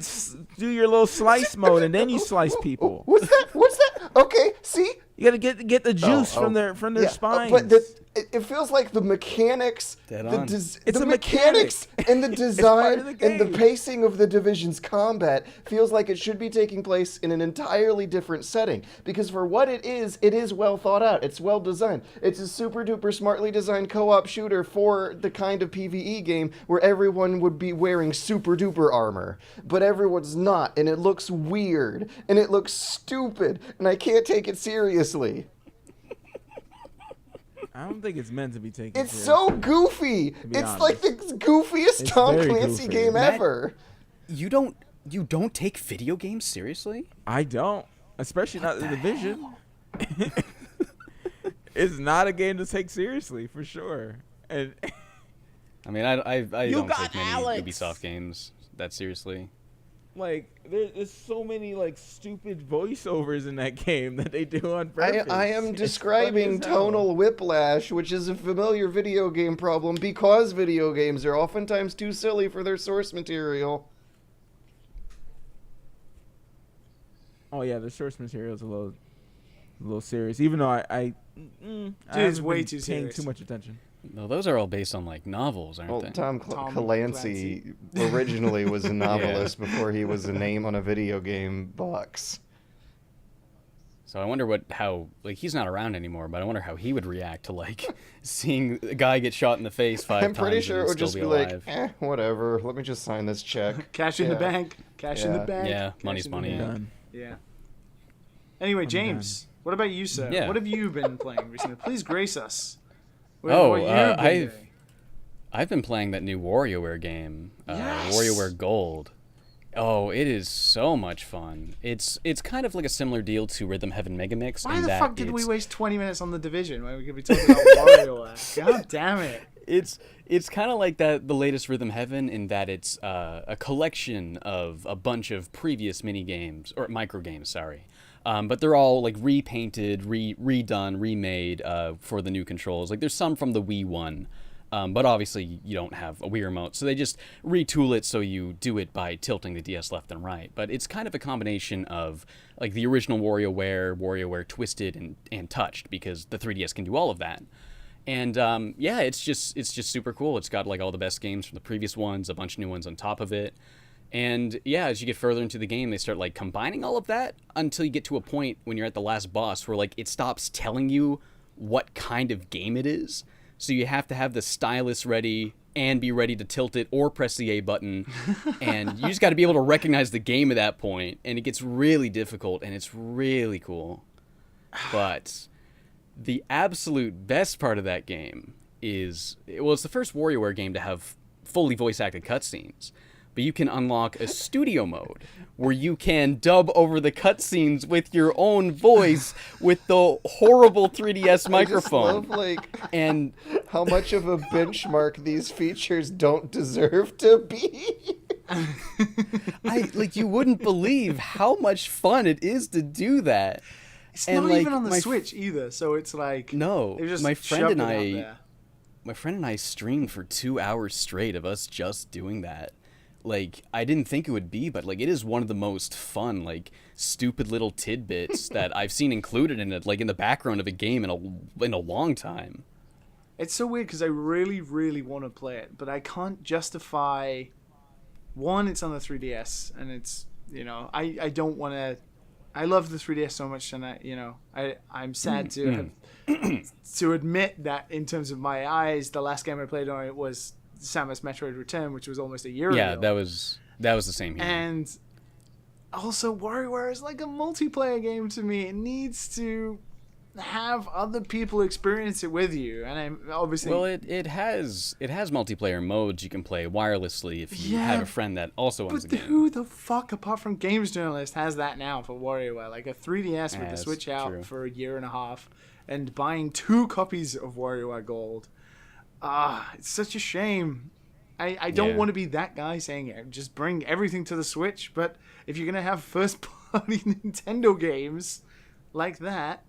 do your little slice mode, and then you slice people. What's that? Okay, see? You gotta get the juice from their spines. But it feels like the mechanics, It's the a mechanics and the design the and the game. pacing of the Division's combat feels like it should be taking place in an entirely different setting. Because for what it is well thought out. It's well designed. It's a super duper smartly designed co-op shooter for the kind of PvE game where everyone would be wearing super duper armor, but everyone's not, and it looks weird and it looks stupid, and I can't take it seriously. I don't think it's meant to be taken It's seriously. so goofy. It's honest. like the goofiest It's Tom very Clancy goofy. game Matt- ever. You don't take video games seriously? I don't, especially not the Division. It's not a game to take seriously for sure. And I mean, I don't got take many Alex. Ubisoft games that seriously. like there's so many like stupid voiceovers in that game that they do on purpose. I am It's describing funny as hell. tonal whiplash, which is a familiar video game problem because video games are oftentimes too silly for their source material. Oh yeah, the source material is a little serious. Even though I it's way too paying serious. too much attention. No, those are all based on like novels, aren't Well, they? Tom Tom Clancy originally was a novelist before he was a name on a video game box. So I wonder how he's not around anymore, but I wonder how he would react to like seeing a guy get shot in the face 5 times. I'm pretty sure it would just be alive. like, whatever. Let me just sign this check. Cash in the bank. Cash in the Yeah. bank. Yeah, Cash money's in the money. bank. Done. Yeah. Anyway, James, what about you, sir? Yeah. What have you been playing recently? Please grace us. What you've been doing. I've been playing that new WarioWare game, Yes! WarioWare Gold. Oh, it is so much fun. It's kind of like a similar deal to Rhythm Heaven Megamix. Why in the that fuck did we it's- waste 20 minutes on The Division when we could be talking about WarioWare? God damn it. It's kind of like the latest Rhythm Heaven in that it's a collection of a bunch of previous mini games or micro games, sorry. But they're all like repainted, redone, remade for the new controls. Like there's some from the Wii one, but obviously you don't have a Wii remote, so they just retool it so you do it by tilting the DS left and right. But it's kind of a combination of like the original WarioWare Twisted and Touched, because the 3DS can do all of that. And yeah, it's just super cool. It's got like all the best games from the previous ones, a bunch of new ones on top of it. And yeah, as you get further into the game, they start like combining all of that until you get to a point when you're at the last boss where like it stops telling you what kind of game it is. So you have to have the stylus ready and be ready to tilt it or press the A button. And you just got to be able to recognize the game at that point. And it gets really difficult and it's really cool. But the absolute best part of that game is, well, it's the first WarioWare game to have fully voice-acted cutscenes. But you can unlock a studio mode where you can dub over the cutscenes with your own voice with the horrible 3DS microphone. I just love, like, and how much of a benchmark these features don't deserve to be. you wouldn't believe how much fun it is to do that. It's And, not like, even on the my Switch either, so it's like... No, they just my friend shoved and it out I, there. my friend and I streamed for 2 hours straight of us just doing that. Like, I didn't think it would be, but like it is one of the most fun, like, stupid little tidbits that I've seen included in it, like in the background of a game in a long time. It's so weird because I really, really want to play it, but I can't justify... One, it's on the 3DS, and it's, you know, I don't want to... I love the 3DS so much, and I'm sad to have, to admit that in terms of my eyes, the last game I played on it was Samus Metroid Return, which was almost a year Yeah, ago. that was the same here. And also, WarioWare is like a multiplayer game to me. It needs to have other people experience it with you, and I'm obviously... Well, it has multiplayer modes you can play wirelessly if you Yeah, have a friend that also owns But the game. who the fuck, apart from Games Journalist, has that now for WarioWare? Like a 3DS with the that's Switch out true. for a year and a half, and buying 2 copies of WarioWare Gold. It's such a shame. I don't Yeah. want to be that guy saying just bring everything to the Switch, but if you're going to have first-party Nintendo games like that,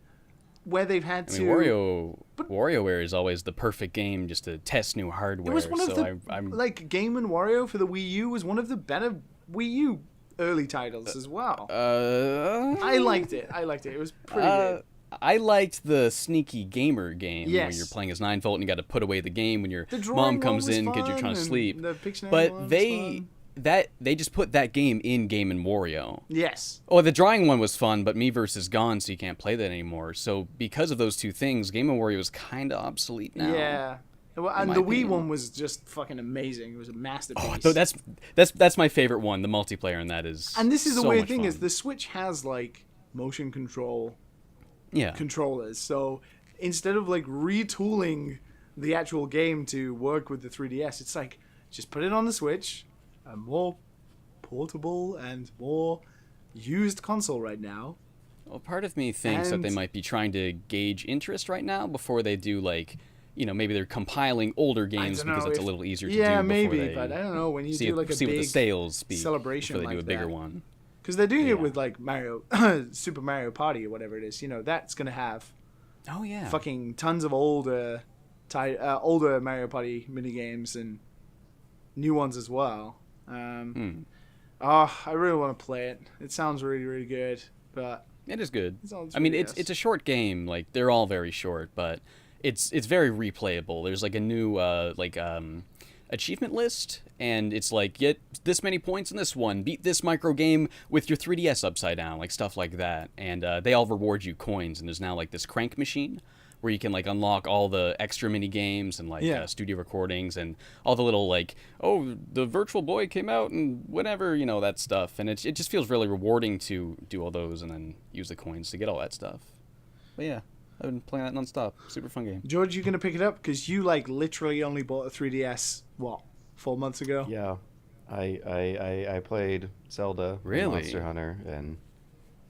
where they've had I to... mean, WarioWare is always the perfect game just to test new hardware. It was one of so the... I'm Like, Game & Wario for the Wii U was one of the better Wii U early titles as well. I liked it. It was pretty good. I liked the sneaky gamer game where Yes. you're playing as 9-Volt and you got to put away the game when your The drawing mom one comes was in because you're fun, trying to and sleep. the Pictionary one But was they just put that game in Game & Wario. Yes. Oh, the drawing one was fun, but Miiverse is gone, so you can't play that anymore. So because of those two things, Game & Wario is kind of obsolete now. Yeah. Well, and my the Wii opinion. one was just fucking amazing. It was a masterpiece. Oh, so that's my favorite one. The multiplayer in that is. And this is the so weird much thing fun. is the Switch has like motion control yeah. controllers. So instead of like retooling the actual game to work with the 3DS, it's like just put it on the Switch, a more portable and more used console right now. Well, part of me thinks that they And- might be trying to gauge interest right now before they do like, maybe they're compiling older games don't know because it's if- a little easier to do. Yeah, before maybe, they but I don't know when you see do like a what the big sales be celebration before they do like a bigger that. one. because they're doing Yeah. it with like Mario, Super Mario Party or whatever it is. That's gonna have Oh yeah. fucking tons of older Mario Party mini games and new ones as well. I really want to play it. It sounds really, really good, but It is good. It's on I mean, 3DS. it's a short game. Like they're all very short, but it's very replayable. There's like a new achievement list and it's like, get this many points in this one, beat this micro game with your 3DS upside down, like stuff like that. And they all reward you coins, and there's now like this crank machine where you can like unlock all the extra mini games and like studio recordings and all the little like, oh, the Virtual Boy came out and whatever, you know, that stuff. And it just feels really rewarding to do all those and then use the coins to get all that stuff. But yeah, I've been playing that nonstop. Super fun game. George, you gonna pick it up? Because you like literally only bought a 3DS, 4 months ago? Yeah, I played Zelda, Really? Monster Hunter, and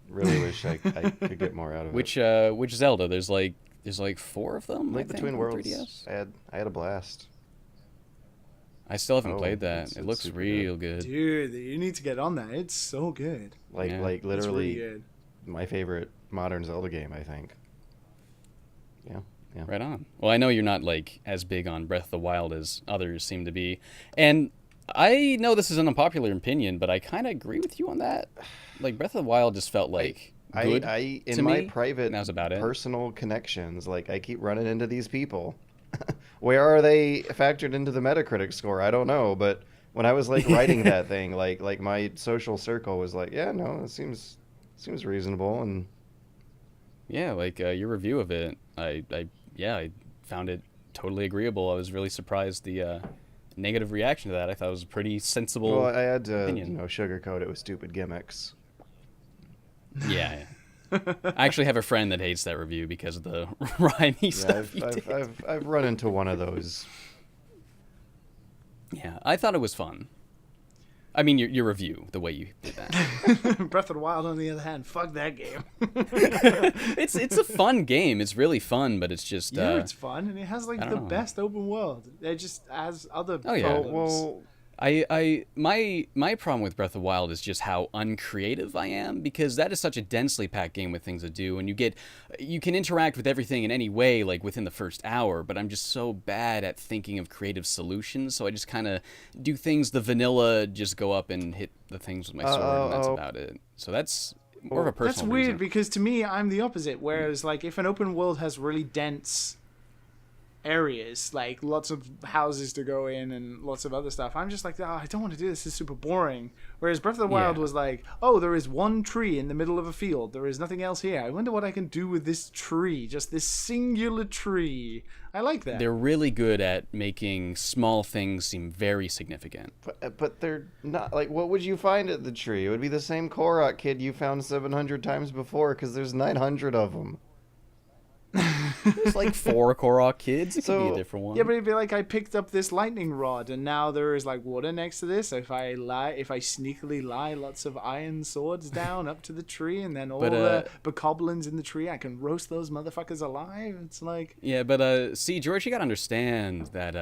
really wish I could get more out of Which it. Zelda? There's like 4 of them. Link I think, Between on Worlds. 3DS. I had a blast. I still haven't Oh, played that. it's It looks super real good. Dude, you need to get on that. It's so good. Like Yeah. like It's really literally good. my favorite modern Zelda game, I think. Yeah. Right on. Well, I know you're not like as big on Breath of the Wild as others seem to be, and I know this is an unpopular opinion, but I kind of agree with you on that. Like Breath of the Wild just felt like good I to in my me, private and that was about it. personal connections, like I keep running into these people. Where are they factored into the Metacritic score? I don't know, but when I was like writing that thing, like my social circle was like, yeah, no, it seems reasonable, and Yeah, like your review of it, I found it totally agreeable. I was really surprised the negative reaction to that. I thought it was a pretty sensible. well, I had to opinion. sugarcoat it with stupid gimmicks. Yeah. I actually have a friend that hates that review because of the rhymey Yeah, stuff you did. I've run into one of those. Yeah, I thought it was fun. I mean, your review, the way you did that. Breath of the Wild, on the other hand, fuck that game. It's a fun game. It's really fun, but it's just Yeah, it's fun, and it has like I the don't know. best open world. It just has other Oh, yeah. problems. Well, my problem with Breath of the Wild is just how uncreative I am, because that is such a densely packed game with things to do, and you can interact with everything in any way like within the first hour, but I'm just so bad at thinking of creative solutions, so I just kind of do things the vanilla, just go up and hit the things with my sword, and that's about it. So that's more of a personal That's weird reason. because to me, I'm the opposite. Whereas, like, if an open world has really dense areas, like lots of houses to go in and lots of other stuff, I'm just like, oh, I don't want to do this. This is super boring. Whereas Breath of the Wild Yeah. was like, oh, there is one tree in the middle of a field. There is nothing else here. I wonder what I can do with this tree. Just this singular tree. I like that. They're really good at making small things seem very significant. but they're not like. What would you find at the tree? It would be the same Korok kid you found 700 times before, because there's 900 of them. There's like 4 Korok kids. It could be So- a different one. Yeah, but it'd be like I picked up this lightning rod, and now there is like water next to this. If I sneakily lie lots of iron swords down up to the tree, and then all But, the bokoblins in the tree, I can roast those motherfuckers alive. It's like, Yeah, but see, George, you gotta understand that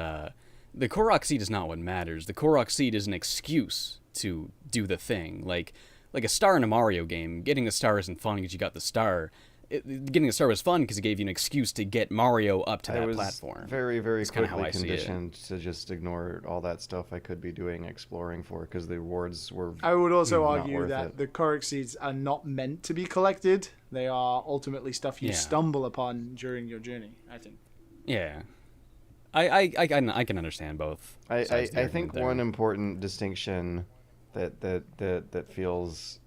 the Korok seed is not what matters. The Korok seed is an excuse to do the thing. Like a star in a Mario game, getting a star isn't fun because you got the star. Getting a star was fun because it gave you an excuse to get Mario up to I that was platform. very, very That's kinda how quickly I see it. conditioned to just ignore all that stuff I could be doing exploring for, because the rewards were. I would also not argue worth that it. the Korok seeds are not meant to be collected. They are ultimately stuff you Yeah. stumble upon during your journey, I think. Yeah, I can understand both. I sides of the think argument there. one important distinction that feels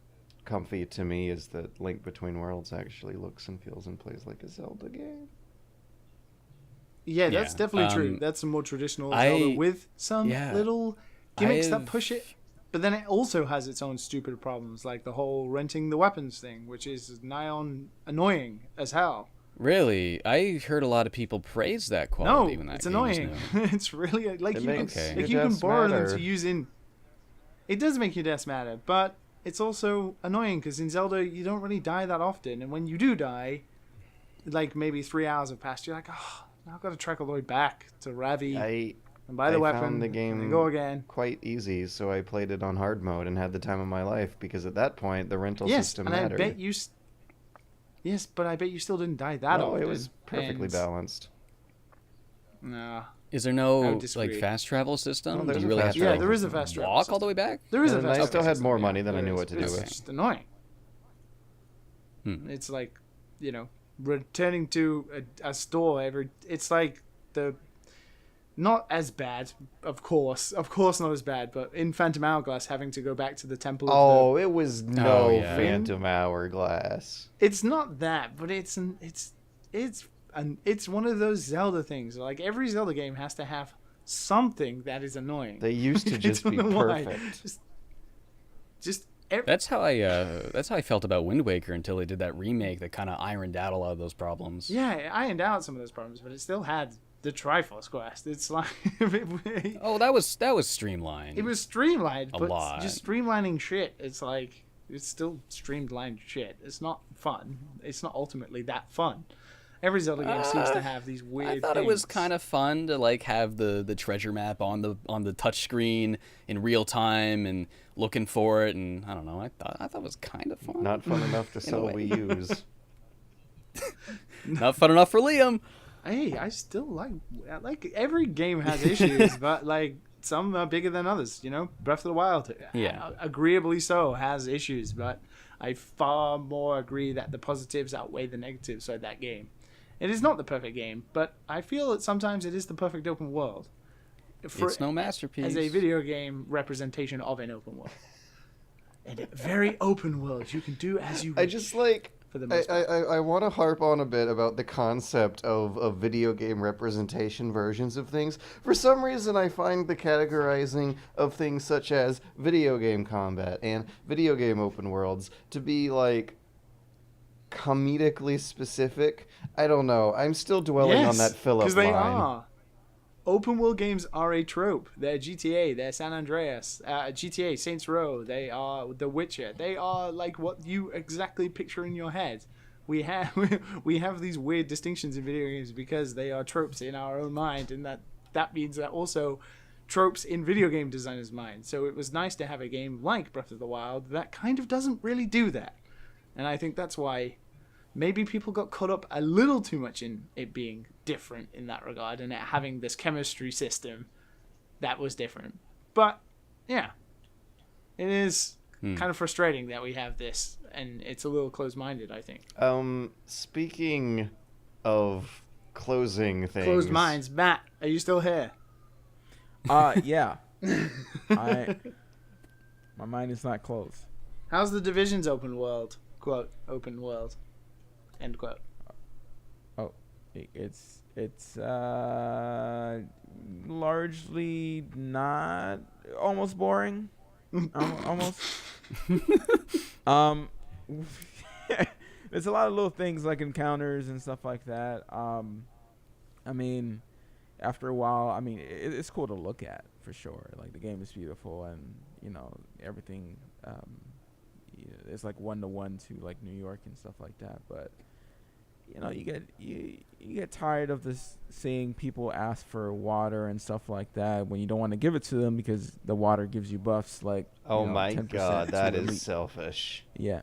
comfy to me is that Link Between Worlds actually looks and feels and plays like a Zelda game. Yeah, that's Yeah, definitely true. That's a more traditional I- Zelda with some yeah, little gimmicks that I've- push it. But then it also has its own stupid problems, like the whole renting the weapons thing, which is nigh on annoying as hell. Really, I heard a lot of people praise that quality No, when that it's game was annoying. new. It's really like It you can, makes Okay. like your you can deaths borrow them matter. to use in. It does make your deaths matter, but it's also annoying because in Zelda you don't really die that often, and when you do die, like maybe 3 hours have passed, you're like, oh, now I've got to trek all the way back to Ravi and buy the I weapon, found the and game then go again. quite easy, so I played it on hard mode and had the time of my life, because at that point the rental Yes, system and mattered. I bet you. Yes, but I bet you still didn't die that no, often. it was perfectly and- balanced. Nah. Is there I no would like disagree. fast travel system? No, Do there's you a really fast have to Yeah, travel there is a system. fast travel walk system. all the way back? There is a And fast I still travel had system, more yeah, money than I there knew is, what to but do it's with. just annoying. Hmm. It's like, returning to a store every. It's like the Not as bad, of course not as bad, but in Phantom Hourglass having to go back to the Temple of Oh, it was no yeah. Phantom Hourglass. It's not that, but it's one of those Zelda things. Like every Zelda game has to have something that is annoying. They used to just be perfect. That's how I felt about Wind Waker until they did that remake that kind of ironed out a lot of those problems. Yeah, it ironed out some of those problems, but it still had the Triforce quest. It's like Oh, that was streamlined. it was streamlined, but lot. just streamlining shit. It's like it's still streamlined shit. It's not fun. It's not ultimately that fun. Every Zelda game seems to have these weird. I thought it was kind of fun to like have the treasure map on the touch screen in real time and looking for it, and I don't know. I thought it was kind of fun. Not fun enough to sell Wii U's. Not fun enough for Liam. Hey, I still like every game has issues, but like some are bigger than others. You know, Breath of the Wild, Yeah. agreeably so, has issues, but I far more agree that the positives outweigh the negatives of that game. It is not the perfect game, but I feel that sometimes it is the perfect open world. It's no masterpiece. As a video game representation of an open world. And a very open world. You can do as you wish. I just like... For the most part. I want to harp on a bit about the concept of video game representation versions of things. For some reason, I find the categorizing of things such as video game combat and video game open worlds to be, like, comedically specific. I don't know. I'm still dwelling on that Philip line. Because they are. Open world games are a trope. They're GTA, they're San Andreas, GTA, Saints Row, they are The Witcher. They are like what you exactly picture in your head. We have these weird distinctions in video games because they are tropes in our own mind, and that means that also tropes in video game designers' minds. So it was nice to have a game like Breath of the Wild that kind of doesn't really do that. And I think that's why maybe people got caught up a little too much in it being different in that regard and it having this chemistry system that was different. But, yeah, it is kind of frustrating that we have this, and it's a little closed-minded, I think. Speaking of closing things... Closed minds. Matt, are you still here? Yeah. My mind is not closed. How's the Division's open world? Quote, open world. End quote. Oh, it's largely not, almost boring. Almost. There's a lot of little things like encounters and stuff like that. I mean, after a while, I mean, it's cool to look at for sure. Like the game is beautiful, and you know everything. It's like 1-to-1 to like New York and stuff like that, but you know, you get tired of this seeing people ask for water and stuff like that when you don't want to give it to them because the water gives you buffs like oh, you know, my 10% God, to that elite. is selfish. Yeah.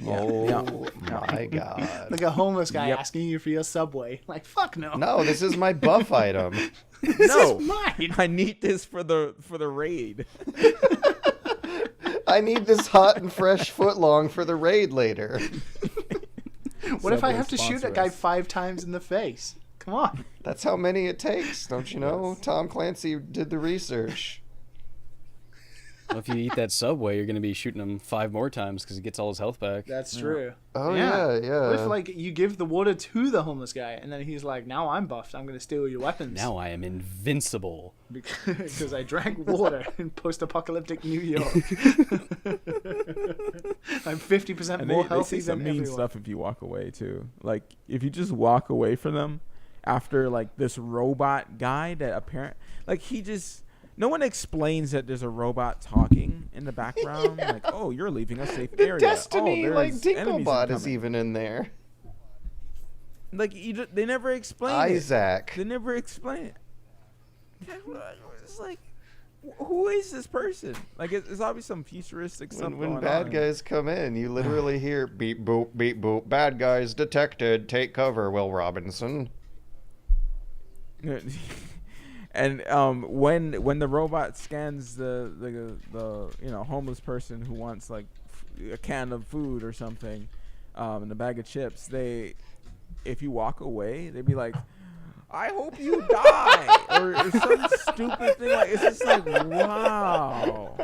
Oh my God. Like a homeless guy Yep. asking you for your Subway. Like, fuck no. No, this is my buff item. This No. is mine. I need this for the raid. I need this hot and fresh footlong for the raid later. What if I Subway have to shoot sponsor that guy us. 5 times in the face? Come on. That's how many it takes, don't you know? Tom Clancy did the research. Well, if you eat that Subway, you're going to be shooting him 5 more times because he gets all his health back. That's true. Oh, yeah. What if, like, you give the water to the homeless guy, and then he's like, now I'm buffed, I'm going to steal your weapons. Now I am invincible. Because I drank water in post-apocalyptic New York. I'm 50% And more they healthy say some than mean everyone. stuff if you walk away too. Like if you just walk away from them after like this robot guy that apparent like he just no one explains that there's a robot talking in the background. Like, oh, you're leaving a safe The area. Destiny, oh, like, there's enemies Dinklebot is incoming. even in there. Like they never explain Isaac. it. They never explain it. It's like, who is this person? Like, it's obviously some futuristic stuff When going bad on. guys come in, you literally hear beep boop, beep boop. Bad guys detected. Take cover, Will Robinson. And when the robot scans the you know homeless person who wants like a can of food or something, and a bag of chips, if you walk away, they'd be like, I hope you die, or some stupid thing. Like, it's just like, wow.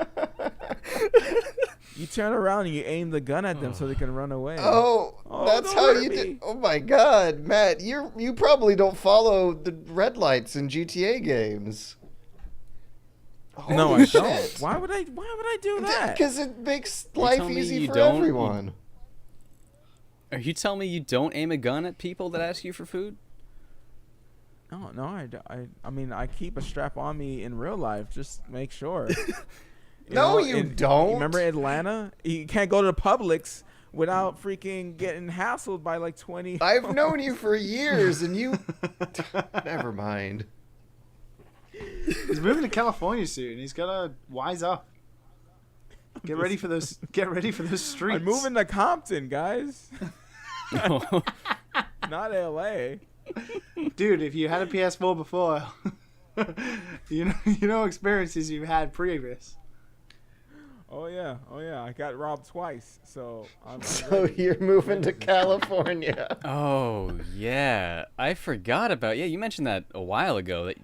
You turn around and you aim the gun at them so they can run away. Oh, that's don't how hurt you me. did. Oh my God, Matt, you probably don't follow the red lights in GTA games. No, Holy I don't. shit. Why would I do that? Because it makes You life tell me easy you for don't- everyone. Are you telling me you don't aim a gun at people that ask you for food? No, I mean, I keep a strap on me in real life, just make sure. No, you don't. Remember Atlanta? You can't go to Publix without freaking getting hassled by like 20. I've known you for years, and you. Never mind. He's moving to California soon. He's gotta wise up. Get ready for those. Get ready for those streets. I'm moving to Compton, guys. Not LA. Dude. If you had a PS4 before, you know experiences you've had previous. Oh yeah. I got robbed twice, so I'm So ready. you're moving to California. Oh yeah, I forgot about. Yeah, you mentioned that a while ago that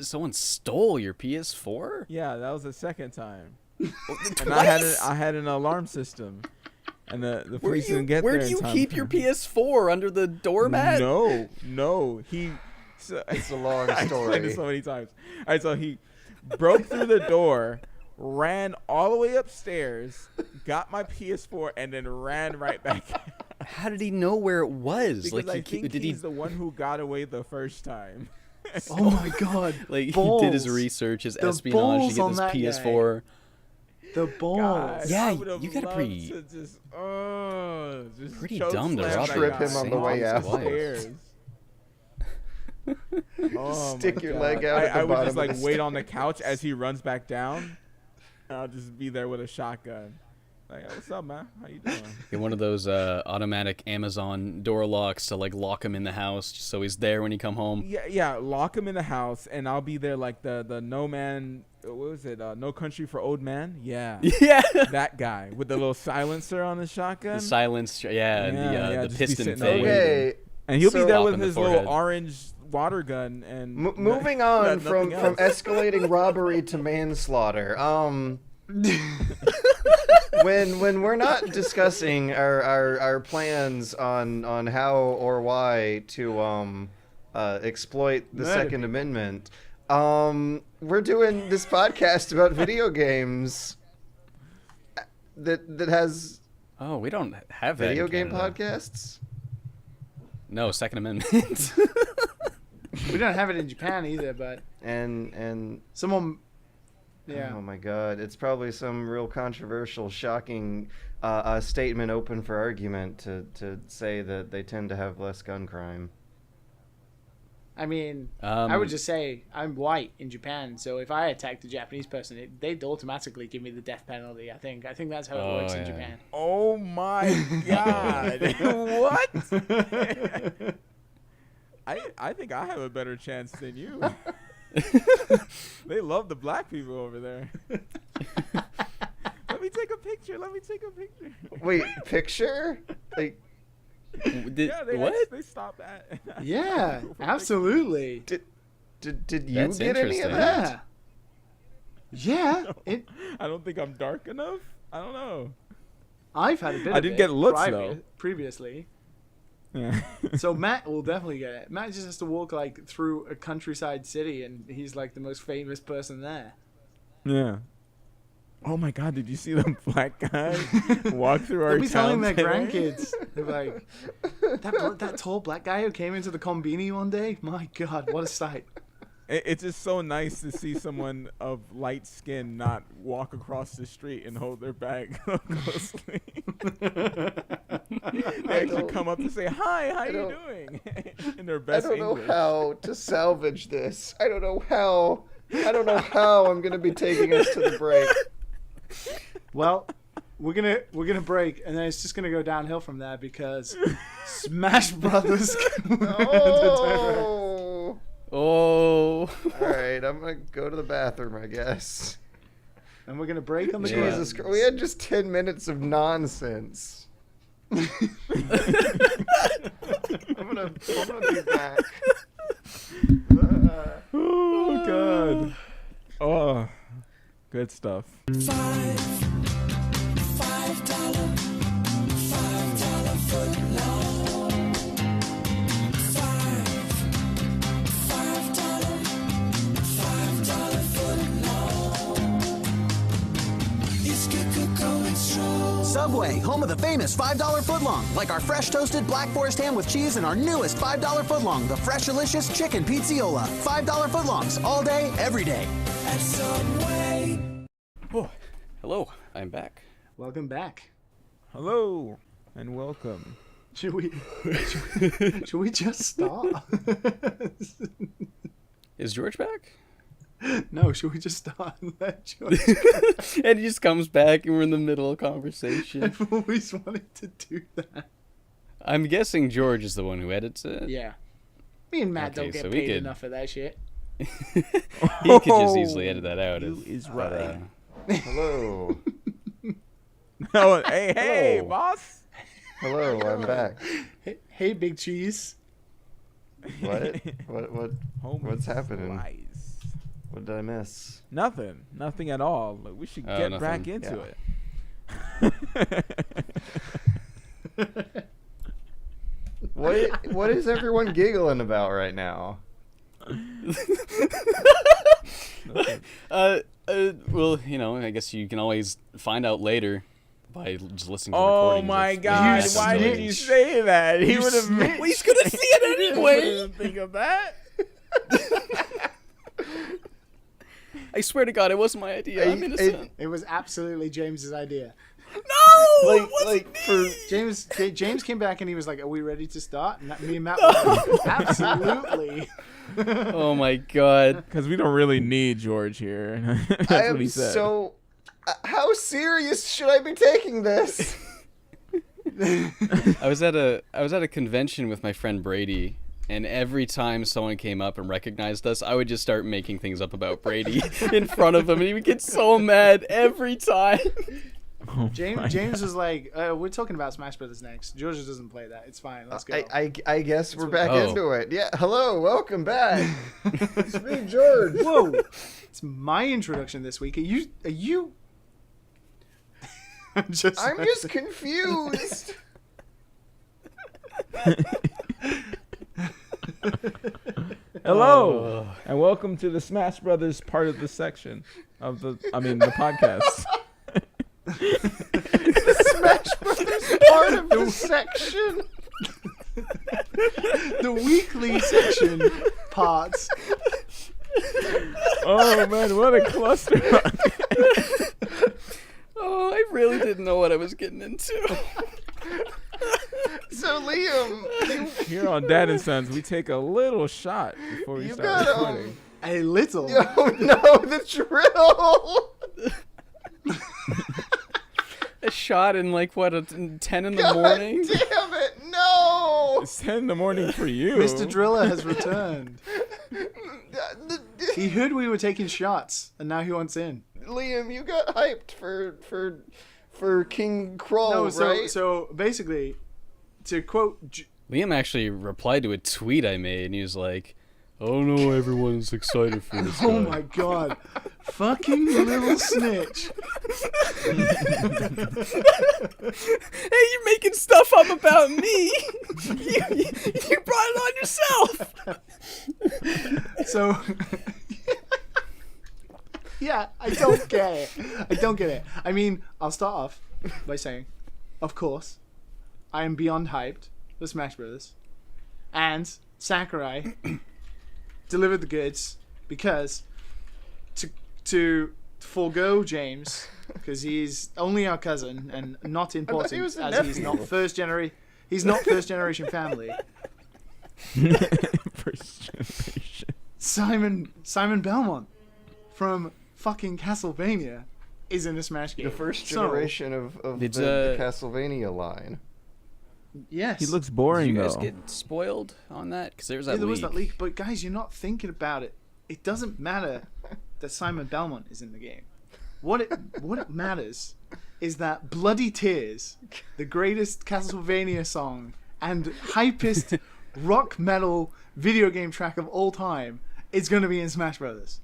someone stole your PS4. Yeah, that was the second time. Twice? And I had an alarm system, and the police didn't get Where there do you in time. keep your PS4 under the doormat? No. It's a long I explained it story. so many times. All right, so he broke through the door, ran all the way upstairs, got my PS4, and then ran right back. How did he know where it was? Because Like I think did he's the one who got away the first time. Oh my God! Like balls. he did his research, his The espionage balls to get on this that PS4. The balls. God, Yeah, I would've you gotta loved be to just pretty choke dumb to slam rob that Trip guy him on the way off out. the stairs. Oh Stick my your God. leg out at the I would bottom just of like the wait on the couch as he runs back down, and I'll just be there with a shotgun. Like, what's up, man? How you doing? Get one of those automatic Amazon door locks to like lock him in the house, just so he's there when you come home. Yeah. Lock him in the house, and I'll be there like the no man. What was it? No Country for Old Man. Yeah. Yeah. That guy with the little silencer on the shotgun. The silence, Yeah, the just be piston sitting thing. there Okay. And he'll be So- there Pop with in the his little forehead. orange water gun and Moving on from nothing else. escalating robbery to manslaughter. When we're not discussing our plans on how or why to exploit the Murder Second Amendment, we're doing this podcast about video games that has Oh, we don't have that. video in game Canada. podcasts. No, Second Amendment. We don't have it in Japan either, but And someone. Yeah. oh my God, it's probably some real controversial, shocking statement open for argument to say that they tend to have less gun crime. I mean, I would just say I'm white in Japan, so if I attacked a Japanese person, they'd automatically give me the death penalty. I think that's how it works in yeah. Japan. Oh my God! What? I think I have a better chance than you. They love the black people over there. Let me take a picture. Wait, picture? Like, Yeah, they stopped at. Yeah, absolutely. did you That's get any of interesting. that? Yeah. It. I don't think I'm dark enough. I don't know. I've had a bit. I of didn't it get looks, though. Previously. Yeah. So Matt will definitely get it. Matt just has to walk like through a countryside city, and he's like the most famous person there. Yeah. Oh my God! Did you see the black guy walk through our They'll be telling town their today? grandkids, they're like, that tall black guy who came into the Combini one day. My God, what a sight! It's just so nice to see someone of light skin not walk across the street and hold their bag closely. They actually come up to say, "Hi, how you doing?" in their I best don't know English. how to salvage this. I don't know how I'm gonna be taking us to the break. Well, we're gonna break, and then it's just gonna go downhill from there because Smash Brothers. Oh. Oh. All right, I'm gonna go to the bathroom, I guess. And we're gonna break on the Yeah. Jesus Christ, we had just 10 minutes of nonsense. I'm gonna be back. Oh god. Oh, good stuff. Subway, home of the famous $5 footlong, like our fresh toasted Black Forest ham with cheese and our newest $5 footlong, the Fresh Delicious Chicken Pizziola. $5 footlongs, all day, every day. At Subway. Oh, hello, I'm back. Welcome back. Hello and welcome. Should we just start? Is George back? No, should we just start and let George? And he just comes back and we're in the middle of conversation. I've always wanted to do that. I'm guessing George is the one who edits it. Yeah. Me and Matt Okay, don't get so we paid could- enough for that shit. He could just easily edit that out. You is but, right. Hello. Oh, hey, Hello. boss. Hello, I'm back. Hey, Big Cheese. What? What's happening? Slice. What did I miss? Nothing at all. Look, we should get back nothing. into it. What is everyone giggling about right now? Well, you know, I guess you can always find out later by just listening to Oh recordings. my of god, these why did episodes. you say that? He would have snitched. Well, he's gonna see it anyway. Didn't think of that. I swear to God, it wasn't my idea. I'm innocent. It was absolutely James's idea. No, it wasn't like me. for James came back and he was like, "Are we ready to start?" And me and Matt were like, absolutely. Oh my God. Because we don't really need George here. That's I what he am said. so. How serious should I be taking this? I was at a convention with my friend Brady, and every time someone came up and recognized us, I would just start making things up about Brady in front of him, and he would get so mad every time. Oh my James was like, "We're talking about Smash Brothers next. George doesn't play that. It's fine. Let's go." I guess we're back Oh. into it. Yeah, hello, welcome back. It's me, George. Whoa! It's my introduction this week. Are you? I'm just confused. Hello, and welcome to the Smash Brothers part of the section of the podcast. Smash Brothers part of the section. the weekly section parts. Oh man, what a cluster! Oh, I really didn't know what I was getting into. So Liam, Here on Dad and Sons, we take a little shot before we you start got recording. A little. oh no, the drill. A shot in like what, 10 in the God morning? damn it, no. It's 10 in the morning for you. Mr. Driller has returned. He heard we were taking shots, and now he wants in. Liam, you got hyped for King Kroll, No, right? so basically, to quote, Liam actually replied to a tweet I made, and he was like, "Oh no, everyone's excited for this guy." oh my god, fucking little snitch. Hey, you're making stuff up about me. you brought it on yourself. So, yeah, I don't get it. I mean, I'll start off by saying, of course, I am beyond hyped for Smash Brothers, and Sakurai delivered the goods because to forego James, because he's only our cousin and not important he was a as he's nephew. not first generation family. First generation. Simon Belmont from fucking Castlevania is in a Smash game. The first So, generation of Did, the Castlevania line. yes. He looks Did boring you guys though. get spoiled on that? Because there was Yeah, that there leak. was that leak, but guys, you're not thinking about it. It doesn't matter that Simon Belmont is in the game. What it matters is that Bloody Tears, the greatest Castlevania song and hypest rock metal video game track of all time is going to be in Smash Brothers.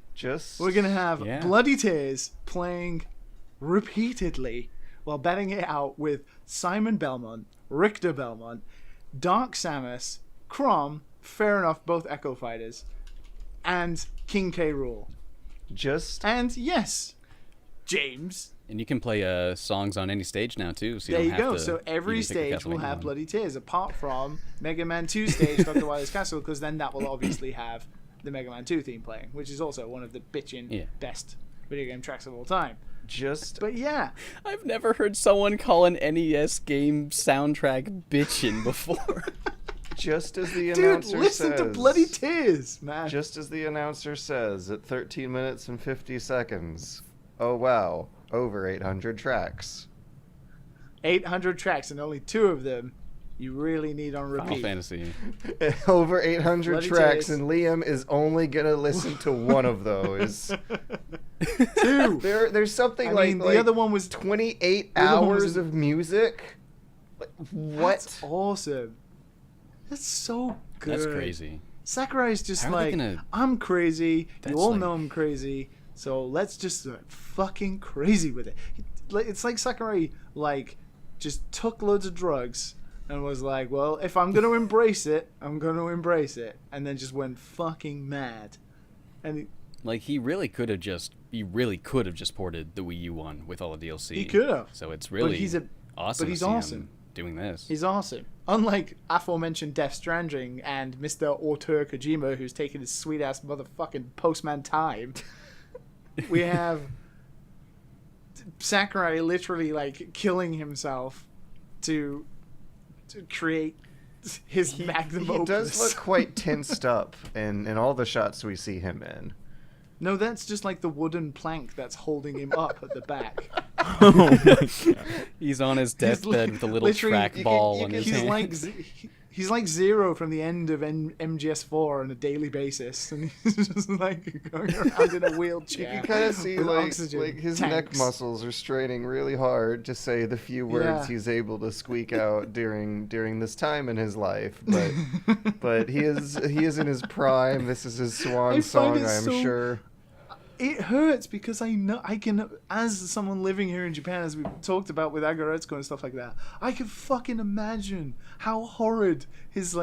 We're going to have Bloody Tears playing repeatedly while betting it out with Simon Belmont, Richter Belmont, Dark Samus, Chrom, fair enough, both Echo Fighters, and King K. Rool. And yes, James. And you can play songs on any stage now too. So you there don't you go. have to, So every stage will have Bloody Tears, apart from Mega Man 2 stage, Dr. Wily's Castle, because then that will obviously have the Mega Man 2 theme playing, which is also one of the best video game tracks of all time. But yeah, I've never heard someone call an NES game soundtrack bitchin' before. Just as the announcer Dude, listen to Bloody Tears, man. Just as the announcer says, at 13 minutes and 50 seconds. Oh wow, over 800 tracks. 800 tracks, and only 2 of them you really need on repeat. Final Fantasy. Over 800 Bloody tracks, Tears. and Liam is only gonna listen to one of those. 2. There's something the other one was 28 hours of music. Like, what? That's awesome. That's so good. That's crazy. Sakurai's just How are they like, gonna- I'm crazy. That's You all like- know I'm crazy. So let's just fucking crazy with it. It's like Sakurai just took loads of drugs and was like, well, if I'm going to embrace it, I'm going to embrace it. And then just went fucking mad. And He really could have just ported the Wii U one with all the DLC. he could have. So it's really awesome. But he's to see awesome. him doing this. He's awesome. Unlike aforementioned Death Stranding and Mr. Auteur Kojima, who's taking his sweet-ass motherfucking postman time, we have Sakurai literally, killing himself to create his magnum He opus. does look quite tensed up in all the shots we see him in. No, that's just like the wooden plank that's holding him up at the back. Oh my god. He's on his deathbed with a little literally- trackball in his He's hand. he's like Zero from the end of MGS4 on a daily basis, and he's just going around in a wheelchair. You can kind of see with oxygen his neck tanks. muscles are straining really hard to say the few words Yeah. he's able to squeak out during this time in his life. But he is in his prime. This is his I swan find song, it I'm so- sure. It hurts because I know I can, as someone living here in Japan, as we've talked about with Agaretsuko and stuff like that, I can fucking imagine how horrid his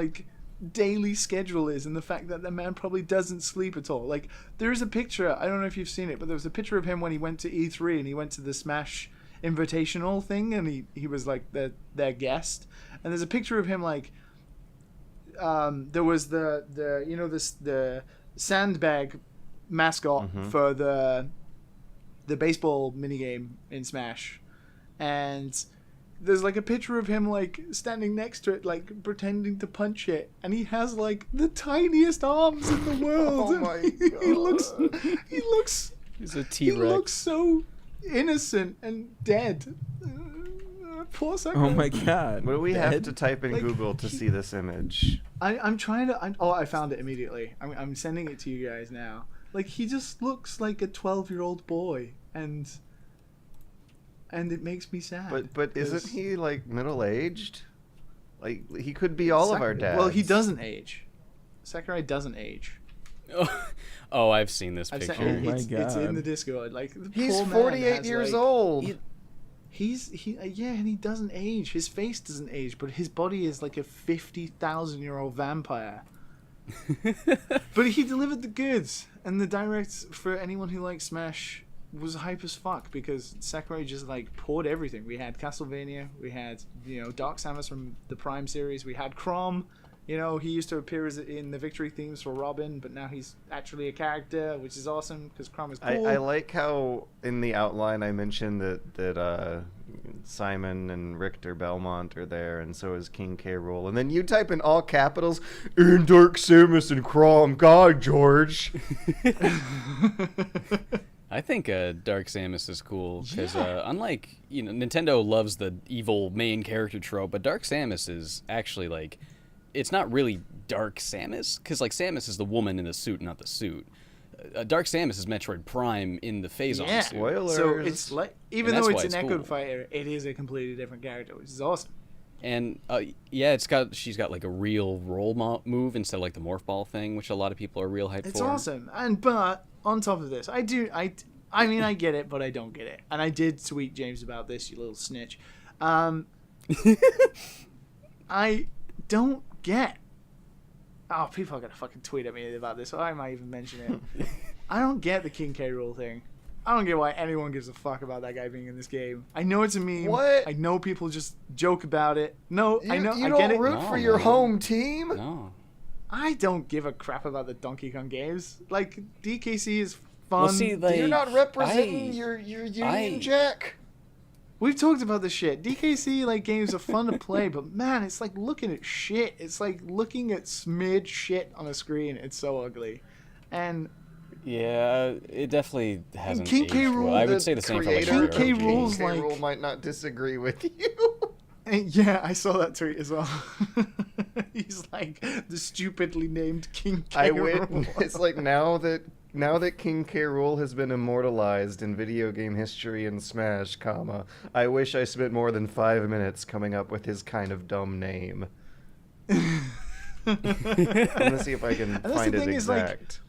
daily schedule is, and the fact that the man probably doesn't sleep at all. There is a picture, I don't know if you've seen it, but there was a picture of him when he went to E3 and he went to the Smash Invitational thing, and he was their guest, and there's a picture of him there was the sandbag mascot for the baseball minigame in Smash, and there's a picture of him standing next to it pretending to punch it, and he has the tiniest arms in the world. Oh my he looks He's a he T-Rex. looks so innocent and dead. Poor Sakurai. Oh my god. What do we have Dead? to type in Google to see this image? I'm trying to. I found it immediately. I'm sending it to you guys now. He just looks like a 12-year-old boy, and it makes me sad. But isn't he middle aged? He could be all of our dads. Well, he doesn't age. Sakurai doesn't age. Oh, I've seen this I've picture. sent, Oh my it's in God. the Discord. The He's poor man 48 has, years old. and he doesn't age. His face doesn't age, but his body is like a 50,000-year-old vampire. But he delivered the goods, and the direct for anyone who likes Smash was hype as fuck because Sakurai just poured everything. We had Castlevania, we had Dark Samus from the Prime series, we had Chrom. He used to appear in the victory themes for Robin, but now he's actually a character, which is awesome because Chrom is cool. I like how in the outline I mentioned that Simon and Richter Belmont are there, and so is King K. Rool. And then you type in all capitals, and Dark Samus and Chrom. God, George. I think Dark Samus is cool because unlike Nintendo loves the evil main character trope, but Dark Samus is actually it's not really Dark Samus because Samus is the woman in the suit, not the suit. Dark Samus is Metroid Prime in the Phazon Yeah. suit. Spoilers. So it's even And though that's it's why an it's Echo cool. Fighter, it is a completely different character, which is awesome. And she's got like a real move instead of like the morph ball thing, which a lot of people are real hyped It's for. awesome. But on top of this, I mean, I get it, but I don't get it. And I did tweet James about this, you little snitch. I don't get. Oh, people are gonna fucking tweet at me about this. Why am I even mentioning it? I don't get the King K. Rool thing. I don't get why anyone gives a fuck about that guy being in this game. I know it's a meme. What? I know people just joke about it. No, I know. You I don't get it. root for your home team? No. I don't give a crap about the Donkey Kong games. Like, DKC is fun. Well, see, like, You're not representing your Union Jack. We've talked about this shit. DKC like games are fun to play, but man, it's like looking at shit. It's like looking at smeared shit on a screen. It's so ugly. And Yeah, it definitely hasn't King aged K. well. Rool, I the would say the same for like King Mario K. RPG. Rool's King K. like- Rool might not disagree with you. and yeah, I saw that tweet as well. He's like the stupidly named King K. I Rool. win. It's like now that King K. Rool has been immortalized in video game history and Smash, I wish I spent more than 5 minutes coming up with his kind of dumb name. I'm gonna see if I can that's find the it thing is, like, exact.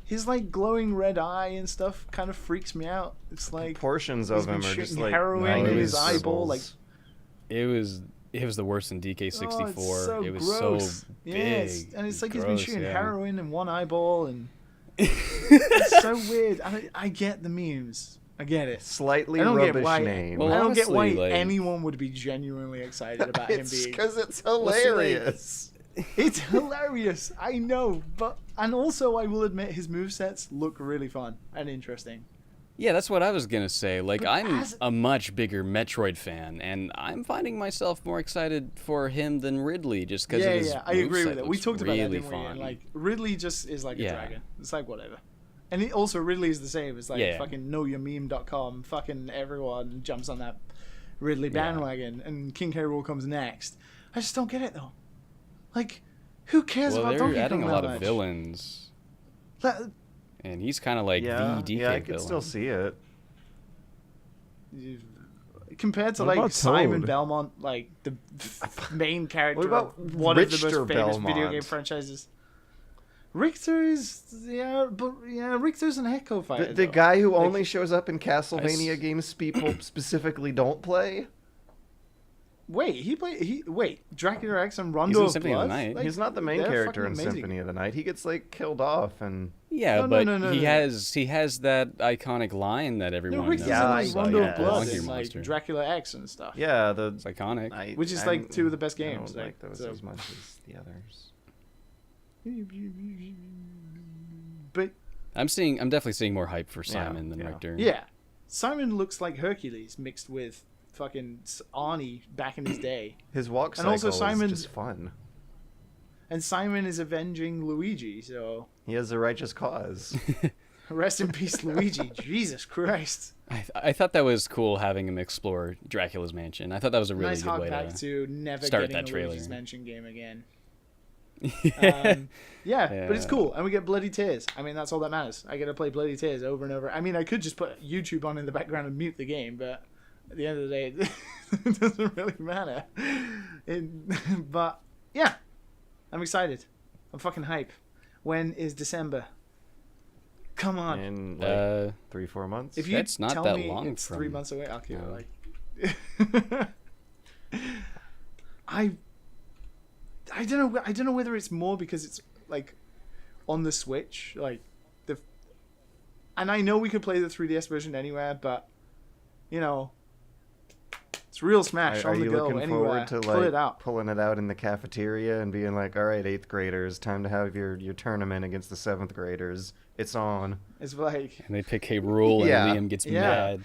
His like glowing red eye and stuff kind of freaks me out. It's like Portions he's of been him are just shooting like heroin in nice his eyeball, like- scribbles. It was the worst in DK64. Oh, it's so it was gross. so Yeah, big. and it's like he's gross, been shooting yeah. heroin in one eyeball, and it's so weird. I get the memes. I get it. Slightly I don't get rubbish why. name. Well, I don't get why honestly, like- anyone would be genuinely excited about him It's being. because it's see, like- hilarious. It's hilarious. I know, and also I will admit his movesets look really fun and interesting. Yeah, that's what I was gonna say. Like, But I'm as- a much bigger Metroid fan, and I'm finding myself more excited for him than Ridley, just because of his Yeah, I agree moveset with it. We looks talked about that, really didn't we? fun. And like Ridley just is like a Yeah. dragon. It's like whatever. And also Ridley is the same. It's like Yeah. fucking knowyourmeme.com. Fucking everyone jumps on that Ridley bandwagon, and King K. Rool comes next. I just don't get it though. Like, who cares well, about they're Donkey adding Kong a lot that of much? villains, That- and he's kind of like Yeah, the DK I villain. can still see it. compared to What like about Simon Toad? Belmont, like the main character What about of one of the Richter most famous video Belmont? game franchises. Richter's Richter's an Echo fighter. The though. guy who Like, only shows up in Castlevania games people specifically don't play? Wait, Dracula X and He's Rondo in of Symphony of the Blood? Night. Like, He's not the main they're character fucking in amazing. Symphony of the Night. He gets like killed off and Yeah, No, but no, he no. has that iconic line that No, everyone Richter's knows. Yeah, in I like saw Rondo that. of Blood Laundry and like Monster. Dracula X and stuff. yeah, It's iconic. Which is, like, two of the best I games, don't like, like those so- as much as the others. But I'm definitely seeing more hype for Yeah, Simon than yeah. Richter. yeah, Simon looks like Hercules mixed with fucking Arnie back in his day. His walk And cycle also is Simon's- just fun. And Simon is avenging Luigi, so He has a righteous cause. rest in peace, Luigi. Jesus Christ. I thought that was cool having him explore Dracula's mansion. I thought that was a really Nice good hog way back to. to never start getting that a trailer. Luigi's Mansion game again. Yeah. Yeah, but it's Yeah. cool, and we get Bloody Tears. I mean, that's all that matters. I get to play Bloody Tears over and over. I mean, I could just put YouTube on in the background and mute the game, but at the end of the day, it doesn't really matter. But yeah, I'm excited. I'm fucking hype. When is December? Come on. In like 3-4 months. If you That's not tell that me long it's from 3 months away, I'll keep now. it like. I don't know. I don't know whether it's more because it's like on the Switch, like the. And I know we could play the 3DS version anywhere, but you know, it's real Smash Are on the you go looking anywhere. forward to Pull it out. pulling it out in the cafeteria and being like, all right, 8th graders, time to have your tournament against the 7th graders. It's on. It's like And they pick K. Rule, and Yeah. Liam gets Yeah. mad.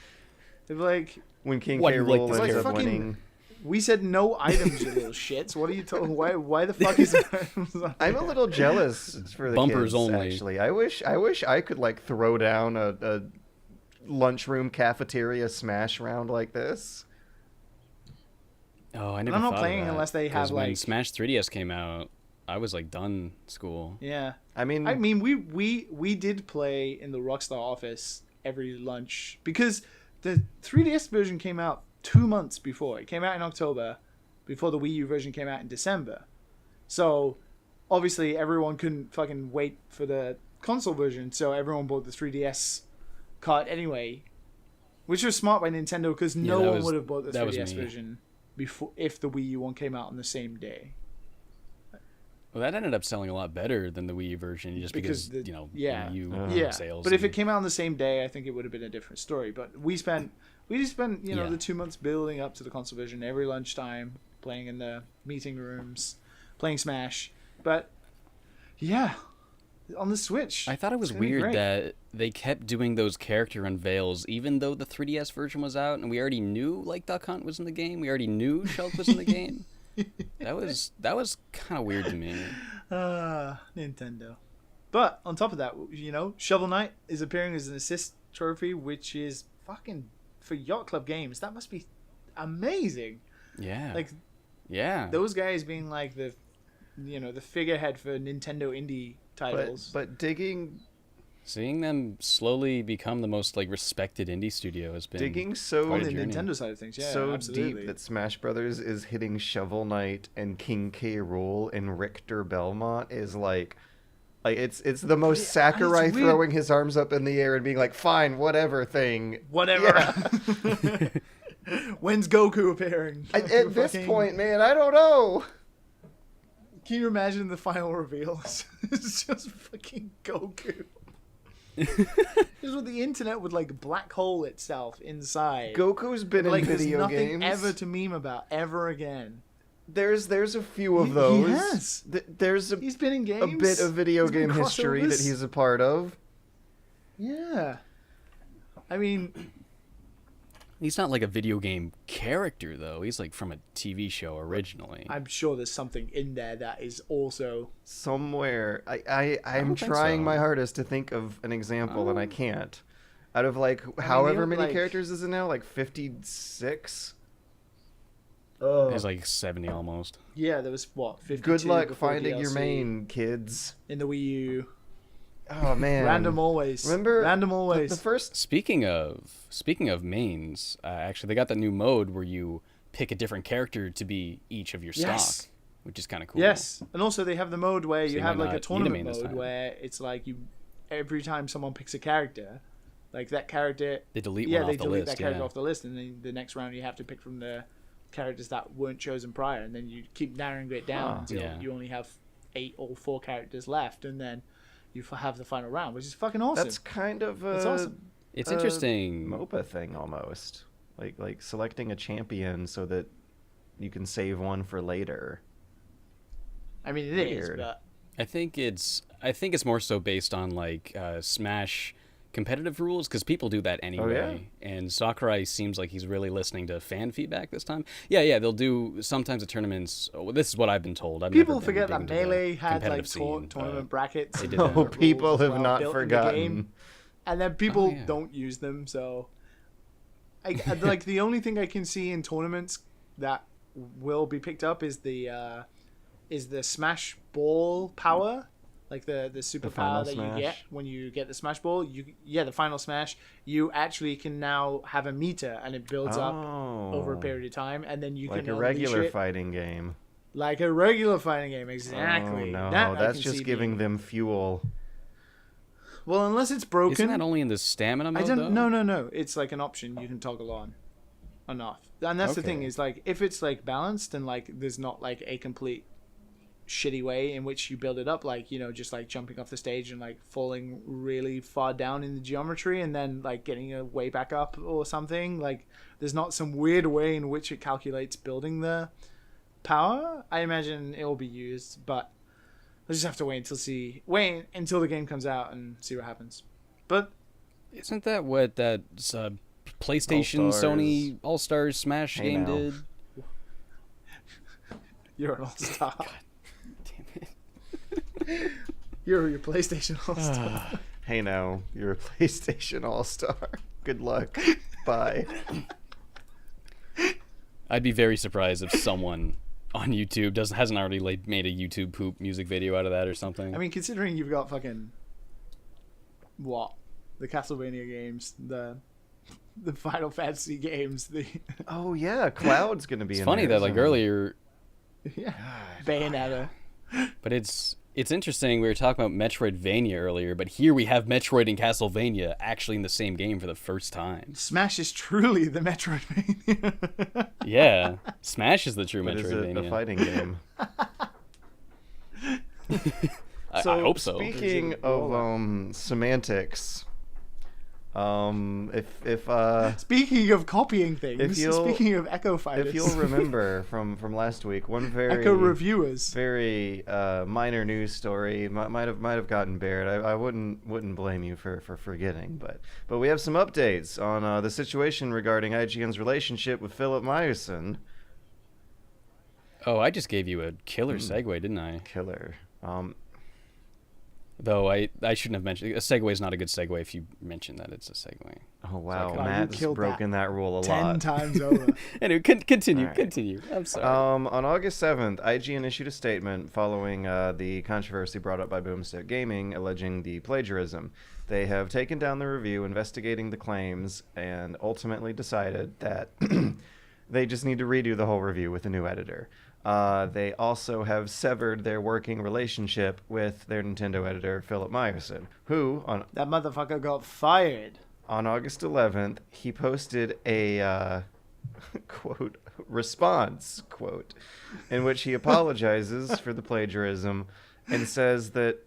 it's like When King Why K. do you like Rool this ends up character? winning. we said no items, you little shits. What are you talking? Why the fuck is items on I'm a here? little jealous for the Bumpers kids, only. actually. I wish I could like throw down a lunchroom cafeteria smash round like this. Oh, I never I'm not thought playing of that, unless they have, 'cause when like- Smash 3DS came out, I was like done school. Yeah. I mean, we did play in the Rockstar office every lunch because the 3DS version came out 2 months before. It came out in October, before the Wii U version came out in December. So obviously everyone couldn't fucking wait for the console version, so everyone bought the 3DS cart anyway, which was smart by Nintendo because no one would have bought the 3DS version before if the Wii U one came out on the same day. Well, that ended up selling a lot better than the Wii U version, just because Wii U sales. But if it came out on the same day, I think it would have been a different story. But we just spent the 2 months building up to the console version every lunchtime, playing in the meeting rooms, playing Smash. But yeah, on the Switch, I thought it was weird that they kept doing those character unveils, even though the 3DS version was out, and we already knew like Duck Hunt was in the game. We already knew Shulk was in the game. That was kind of weird to me. Nintendo. But on top of that, Shovel Knight is appearing as an assist trophy, which is fucking for Yacht Club Games. That must be amazing. Yeah. Like, yeah. Those guys being like the figurehead for Nintendo indie titles. But seeing them slowly become the most like respected indie studio has been digging so on the Nintendo side of things, so absolutely. deep that Smash Brothers is hitting Shovel Knight and King K. Rool and Richter Belmont is like it's the most Sakurai throwing his arms up in the air and being like, fine, whatever thing. Whatever. Yeah. When's Goku appearing? At this point, man, I don't know. Can you imagine the final reveal? It's just fucking Goku. Just with the internet would like black hole itself inside. Goku's been in video there's nothing games ever to meme about ever again. There's a few of those. He has. He's been in games. A bit of video game history that he's a part of. Yeah. I mean, he's not like a video game character though. He's like from a TV show originally. I'm sure there's something in there that is also somewhere. I'm trying my hardest to think of an example and I can't. Out of however many characters is it now? Like 56? Oh. There's like 70 almost. Yeah, there was 52. Good luck finding your main, kids. In the Wii U. Oh man. Random always. Remember Random always. The first Speaking of mains, actually they got the new mode where you pick a different character to be each of your stock, which is kind of cool. Yes. And also they have the mode where you have like a tournament mode where it's like every time someone picks a character, like that character they delete that character off the list, and then the next round you have to pick from the characters that weren't chosen prior, and then you keep narrowing it down until you only have 8 or 4 characters left, and then you have the final round, which is fucking awesome. That's kind of it's awesome. It's interesting MOBA thing almost, like selecting a champion so that you can save one for later. I mean, it is, but I think it's more so based on like Smash competitive rules, because people do that anyway. And Sakurai seems like he's really listening to fan feedback this time. They'll do sometimes at tournaments. This is what I've been told. People forget that Melee had like tournament brackets. People have not forgotten. And then people don't use them. So like the only thing I can see in tournaments that will be picked up is the Smash Ball power. Like the superpower that you get when you get the Smash Ball, the final smash, you actually can now have a meter and it builds up over a period of time, and then you can like a regular fighting game. Like a regular fighting game, exactly. Oh, no, that's just giving them fuel. Well, unless it's broken. Isn't that only in the stamina mode? No. It's like an option you can toggle on and off. And that's the thing is like if it's like balanced and like there's not like a complete shitty way in which you build it up, like just like jumping off the stage and like falling really far down in the geometry and then like getting a way back up or something, like there's not some weird way in which it calculates building the power. I imagine it will be used, but I just have to wait until the game comes out and see what happens. But isn't that what that PlayStation Sony All-Stars Smash game did? You're an all-star. You're your PlayStation All-Star. Hey now, you're a PlayStation All-Star. Good luck. Bye. I'd be very surprised if someone on YouTube hasn't already like made a YouTube poop music video out of that or something. I mean, considering you've got fucking the Castlevania games, the the Final Fantasy games. The Oh yeah, Cloud's gonna be. It's in funny there, that like isn't it? earlier, yeah, Bayonetta. but it's interesting. We were talking about Metroidvania earlier, but here we have Metroid and Castlevania actually in the same game for the first time. Smash is truly the Metroidvania. Yeah, Smash is the true But is it Metroidvania. a fighting game? I hope so. Speaking of semantics, Speaking of copying things, you'll- speaking of Echo Fighters, if you'll remember from last week, one very Echo reviewers. very minor news story might have gotten buried. I wouldn't blame you for forgetting, but we have some updates on the situation regarding IGN's relationship with Philip Meyerson. Oh, I just gave you a killer segue, didn't I? Killer. Though I shouldn't have mentioned a segue is not a good segue if you mention that it's a segue. Oh wow, God, you Matt's killed broken that rule a 10 lot. times over. Anyway, continue. All right. Continue. I'm sorry. On August 7th, IGN issued a statement following the controversy brought up by Boomstick Gaming alleging the plagiarism. They have taken down the review, investigating the claims, and ultimately decided that they just need to redo the whole review with a new editor. They also have severed their working relationship with their Nintendo editor, Philip Meyerson, who, That motherfucker got fired. on August 11th, he posted a quote response quote in which he apologizes for the plagiarism and says that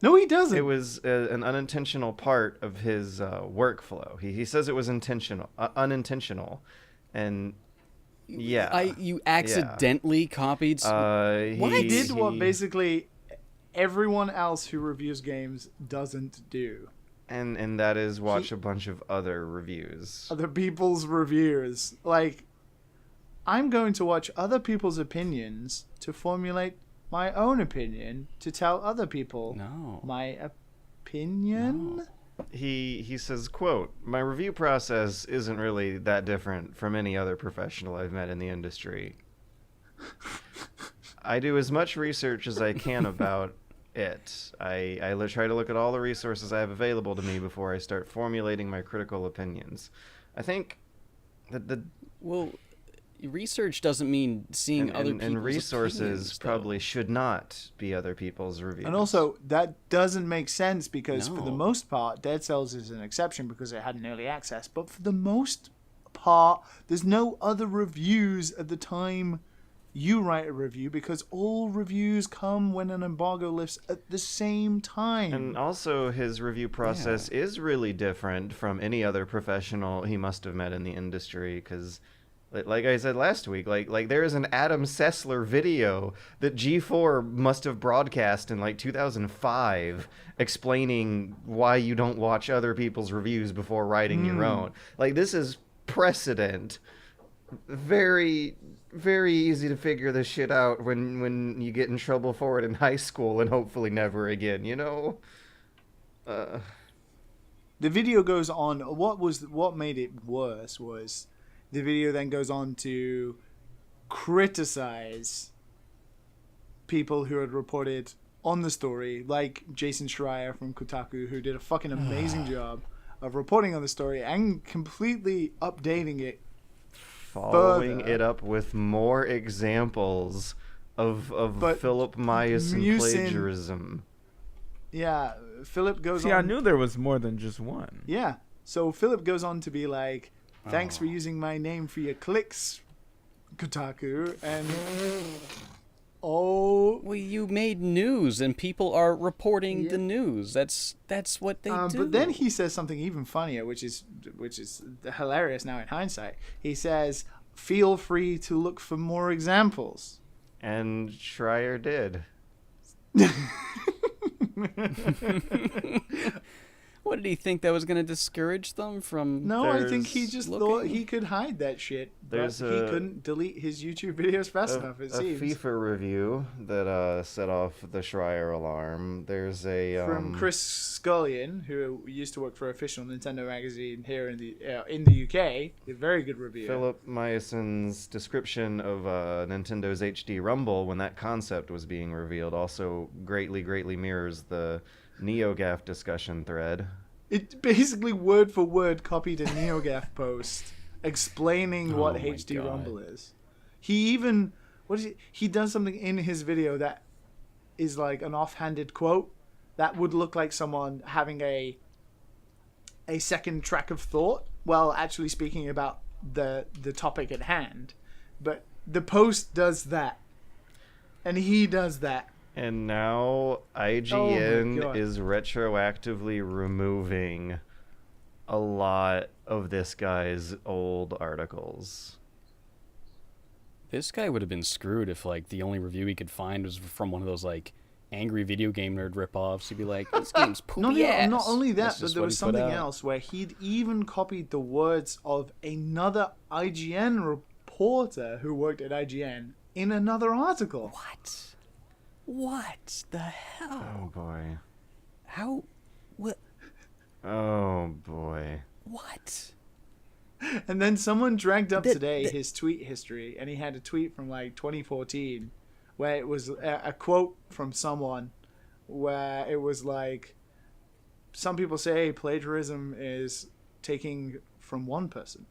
No, he doesn't. it was an unintentional part of his workflow. He says it was unintentional, and yeah, You accidentally copied. He did what he- basically everyone else who reviews games doesn't do. and that is watch a bunch of other reviews. Other people's reviews. Like, I'm going to watch other people's opinions to formulate my own opinion to tell other people No. my opinion. No. He says, quote, "My review process isn't really that different from any other professional I've met in the industry. I do as much research as I can about it. I try to look at all the resources I have available to me before I start formulating my critical opinions. I think that Well, research doesn't mean seeing other people's and resources opinions, though. probably should not be other people's reviews. And also, that doesn't make sense because for the No. most part, Dead Cells is an exception because it had an early access. But for the most part, there's no other reviews at the time you write a review because all reviews come when an embargo lifts at the same time. And also, his review process is really different from any other professional he must have met in the industry. Because, like I said last week, like there is an Adam Sessler video that G4 must have broadcast in like 2005, explaining why you don't watch other people's reviews before writing your own. Like, this is precedent. Very, very easy to figure this shit out when you get in trouble for it in high school and hopefully never again, you know? The video goes on. What made it worse was the video then goes on to criticize people who had reported on the story, like Jason Schreier from Kotaku, who did a fucking amazing job of reporting on the story and completely updating it. Following Further. it up with more examples of But Philip Meyerson Meyerson- plagiarism. Yeah, Philip goes See, on. I knew there was more than just one. Yeah, so Philip goes on to be like, "Thanks for using my name for your clicks, Kotaku," and Well, you made news, and people are reporting the news. That's what they do. But then he says something even funnier, which is hilarious now in hindsight. He says, "Feel free to look for more examples." And Schreier did. What did he think that was going to discourage them from? No, I think he There's- just looking. thought he could hide that shit, but There's he a- couldn't delete his YouTube videos fast A enough. It seems. FIFA review that set off the Schreier alarm. There's a From Chris Scullion, who used to work for Official Nintendo Magazine here in the UK, a very good review. Philip Meyerson's description of Nintendo's HD Rumble when that concept was being revealed also greatly mirrors the NeoGAF discussion thread. It basically word for word copied a NeoGAF post explaining what my HD God. Rumble is. He even he does something in his video that is like an offhanded quote that would look like someone having a second track of thought while actually speaking about the topic at hand. But the post does that. And he does that. And now Oh my IGN God. is retroactively removing a lot of this guy's old articles. This guy would have been screwed if like the only review he could find was from one of those like angry video game nerd ripoffs. He'd be like, "This game's poopy ass." Not only that, That's but just there what was he put something out. else where he'd even copied the words of another IGN reporter who worked at IGN in another article. What? What the hell? Oh boy. How? What? Oh boy. What? And then someone dragged up The- today the- his tweet history, and he had a tweet from like 2014 where it was a quote from someone where it was like, some people say plagiarism is taking from one person,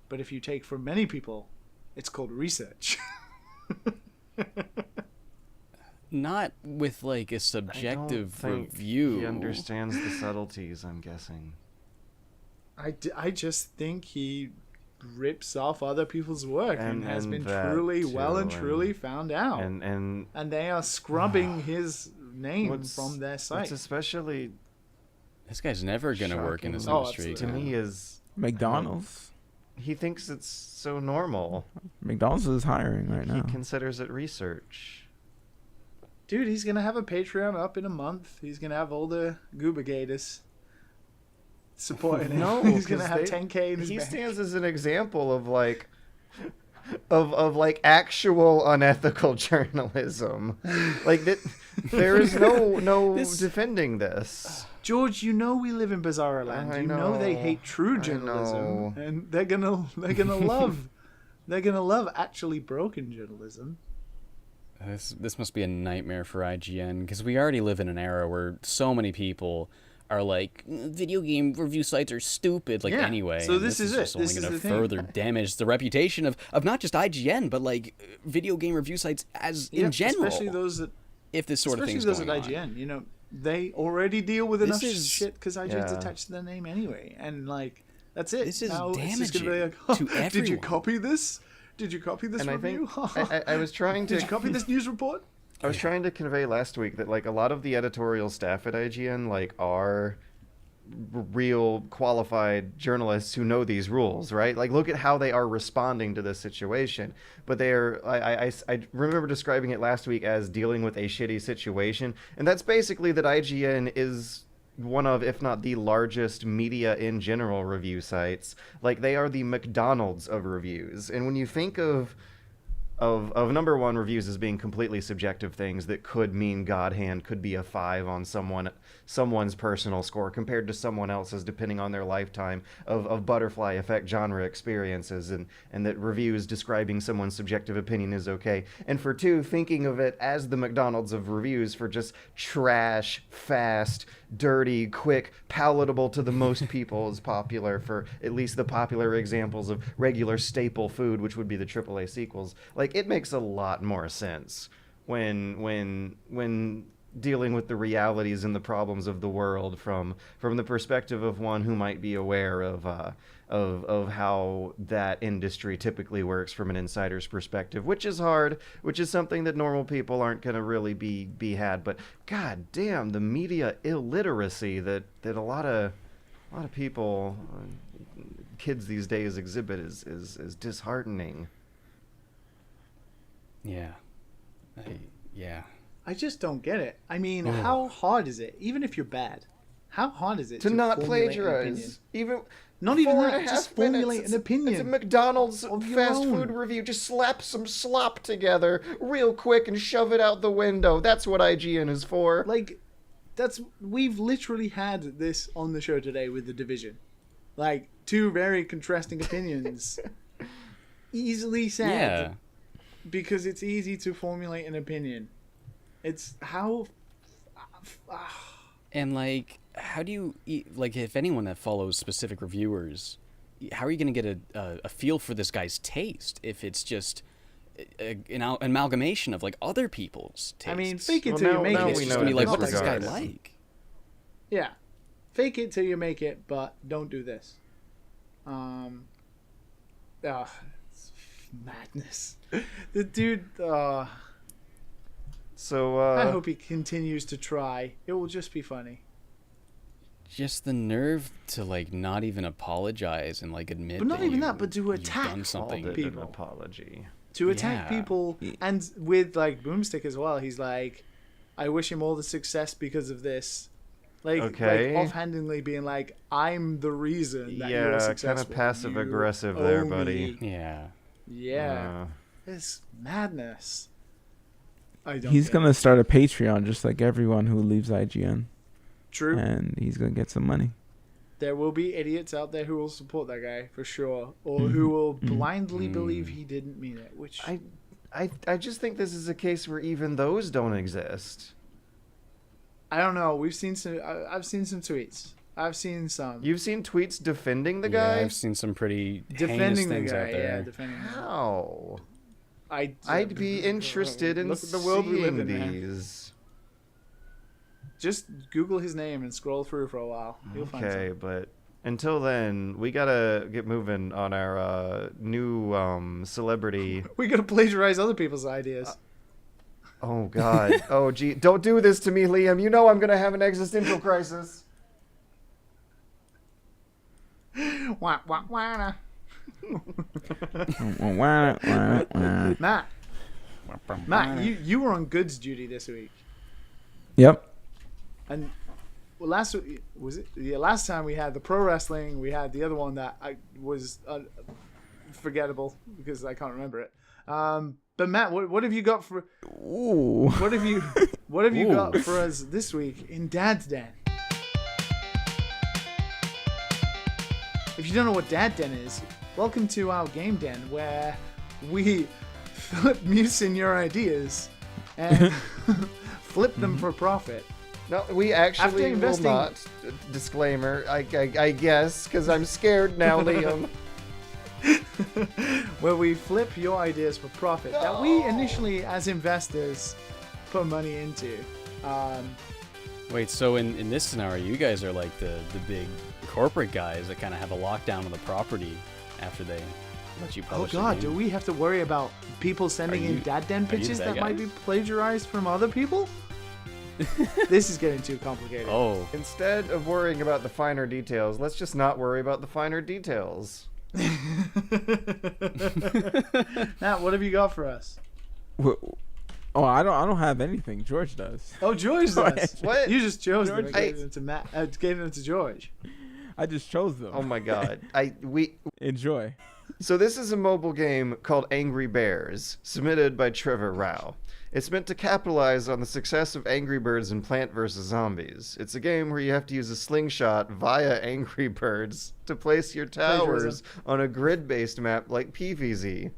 but if you take from many people, it's called research. Not with like a I don't subjective think review. He understands the subtleties, I'm guessing. I just think he rips off other people's work and has And been that truly, too, well and and- truly found out. And And they are scrubbing his name what's, from their site. what's especially This guy's never gonna work in this shocking industry. to me is McDonald's. he thinks it's so normal. McDonald's is hiring right He now. considers it research. Dude, he's gonna have a Patreon up in a month. He's gonna have all the Goober Gators supporting him. No, He's gonna 'cause have they- 10K in his He bank. stands as an example of like of like actual unethical journalism. Like that there is no This- defending this. George, you know we live in bizarre land. I You know they know. hate true I journalism, know. and they're gonna love actually broken journalism. This must be a nightmare for IGN because we already live in an era where so many people are like, video game review sites are stupid. Like Yeah, anyway, so and this is just it. only This is going the to thing. further damage the reputation of not just IGN but like video game review sites as in Yep, general. especially those that if this sort of especially thing's those going at on. IGN. You know, they already deal with enough is- shit because IGN's Yeah. attached to their name anyway, and like that's it. This is now it's just gonna be damaging like, to Did you everyone." copy this? Did you copy this And I review? think I was trying to Did you copy this news report? I was trying to convey last week that like a lot of the editorial staff at IGN like are real qualified journalists who know these rules, right? Like look at how they are responding to this situation. But they are I remember describing it last week as dealing with a shitty situation, and that's basically that IGN is one of, if not the largest media in general review sites. Like they are the McDonald's of reviews. And when you think of number one, reviews as being completely subjective things that could mean God hand, could be a 5 on someone's personal score compared to someone else's, depending on their lifetime of butterfly effect genre experiences, and that reviews describing someone's subjective opinion is okay. And for 2, thinking of it as the McDonald's of reviews for just trash, fast, dirty, quick, palatable to the most people is popular for at least the popular examples of regular staple food, which would be the AAA sequels. Like it makes a lot more sense when dealing with the realities and the problems of the world from the perspective of one who might be aware of how that industry typically works from an insider's perspective, which is hard, which is something that normal people aren't going to really be had. But god damn, the media illiteracy that a lot of people, kids these days exhibit is disheartening. Yeah. Yeah. I just don't get it. I mean, how hard is it? Even if you're bad, how hard is it To not formulate an opinion? plagiarize, even Not even 4.5 that, just formulate minutes. an opinion It's a McDonald's of your fast own. food review. Just slap some slop together real quick and shove it out the window. That's what IGN is for. Like, we've literally had this on the show today with The Division. Like, 2 very contrasting opinions. Easily said. Yeah. Because it's easy to formulate an opinion. It's how... And like how do you like if anyone that follows specific reviewers, how are you going to get a feel for this guy's taste if it's just an amalgamation of like other people's tastes? I mean, fake it Well, till now- you make now it. It's we just know gonna be to like, what does this guy disregard it. like? Yeah, fake it till you make it, but don't do this. It's madness. The dude. So I hope he continues to try. It will just be funny. Just the nerve to like not even apologize and like admit. But not even that, but to you've attack done something. called it an people. apology. To attack Yeah. people, and with like Boomstick as well. He's like, I wish him all the success because of this. Like Okay. offhandedly being like, I'm the reason that you're Yeah, successful. kind of passive You aggressive owe there, me." buddy. Yeah. Yeah, it's madness. I don't. He's get gonna it. start a Patreon just like everyone who leaves IGN, True. and he's gonna get some money. There will be idiots out there who will support that guy for sure, or who will blindly believe he didn't mean it. Which I just think this is a case where even those don't exist. I don't know. We've seen some. I've seen some tweets. I've seen some You've seen tweets defending the Yeah, guy? I've seen some pretty heinous defending the things guy. out there. Yeah, defending him. How? I'd Be interested in Look at the world we live seeing in, man. these. Just Google his name and scroll through for a while. You'll find Okay, some. but until then, we gotta get moving on our new celebrity. We gotta plagiarize other people's ideas. Oh God! Oh gee! Don't do this to me, Liam. You know I'm gonna have an existential crisis. Wah, wah, wah. Yep. Matt, you were on goods duty this week, and well, last time we had the pro wrestling. We had the other one that was forgettable because I can't remember it. But Matt, what have you got for? Ooh. What have you got for us this week in Dad's Den? If you don't know what Dad Den is, welcome to our game den where we flip muse in your ideas and flip them for profit. No, we actually will investing- not. Disclaimer. I guess because I'm scared now, Liam. Where we flip your ideas for profit that we initially, as investors, put money into. Wait, so in this scenario, you guys are like the big corporate guys that kind of have a lockdown of the property after they let you Oh publish. God, the do game. we have to worry about people sending Are in you- Dad Den are you pitches that that might guy? be plagiarized from other people? This is getting too complicated. Oh, Instead of worrying about the finer details, let's just not worry about the finer details. Matt, what have you got for us? Oh, I don't have anything. George does. Oh, George does. What? You just chose them. George- and gave them to Matt. Gave them to George. I just chose them. Oh my God! Enjoy. So this is a mobile game called Angry Bears, submitted by Trevor Rao. It's meant to capitalize on the success of Angry Birds in Plant vs. Zombies. It's a game where you have to use a slingshot via Angry Birds to place your towers Plagiarism. on a grid-based map like PvZ.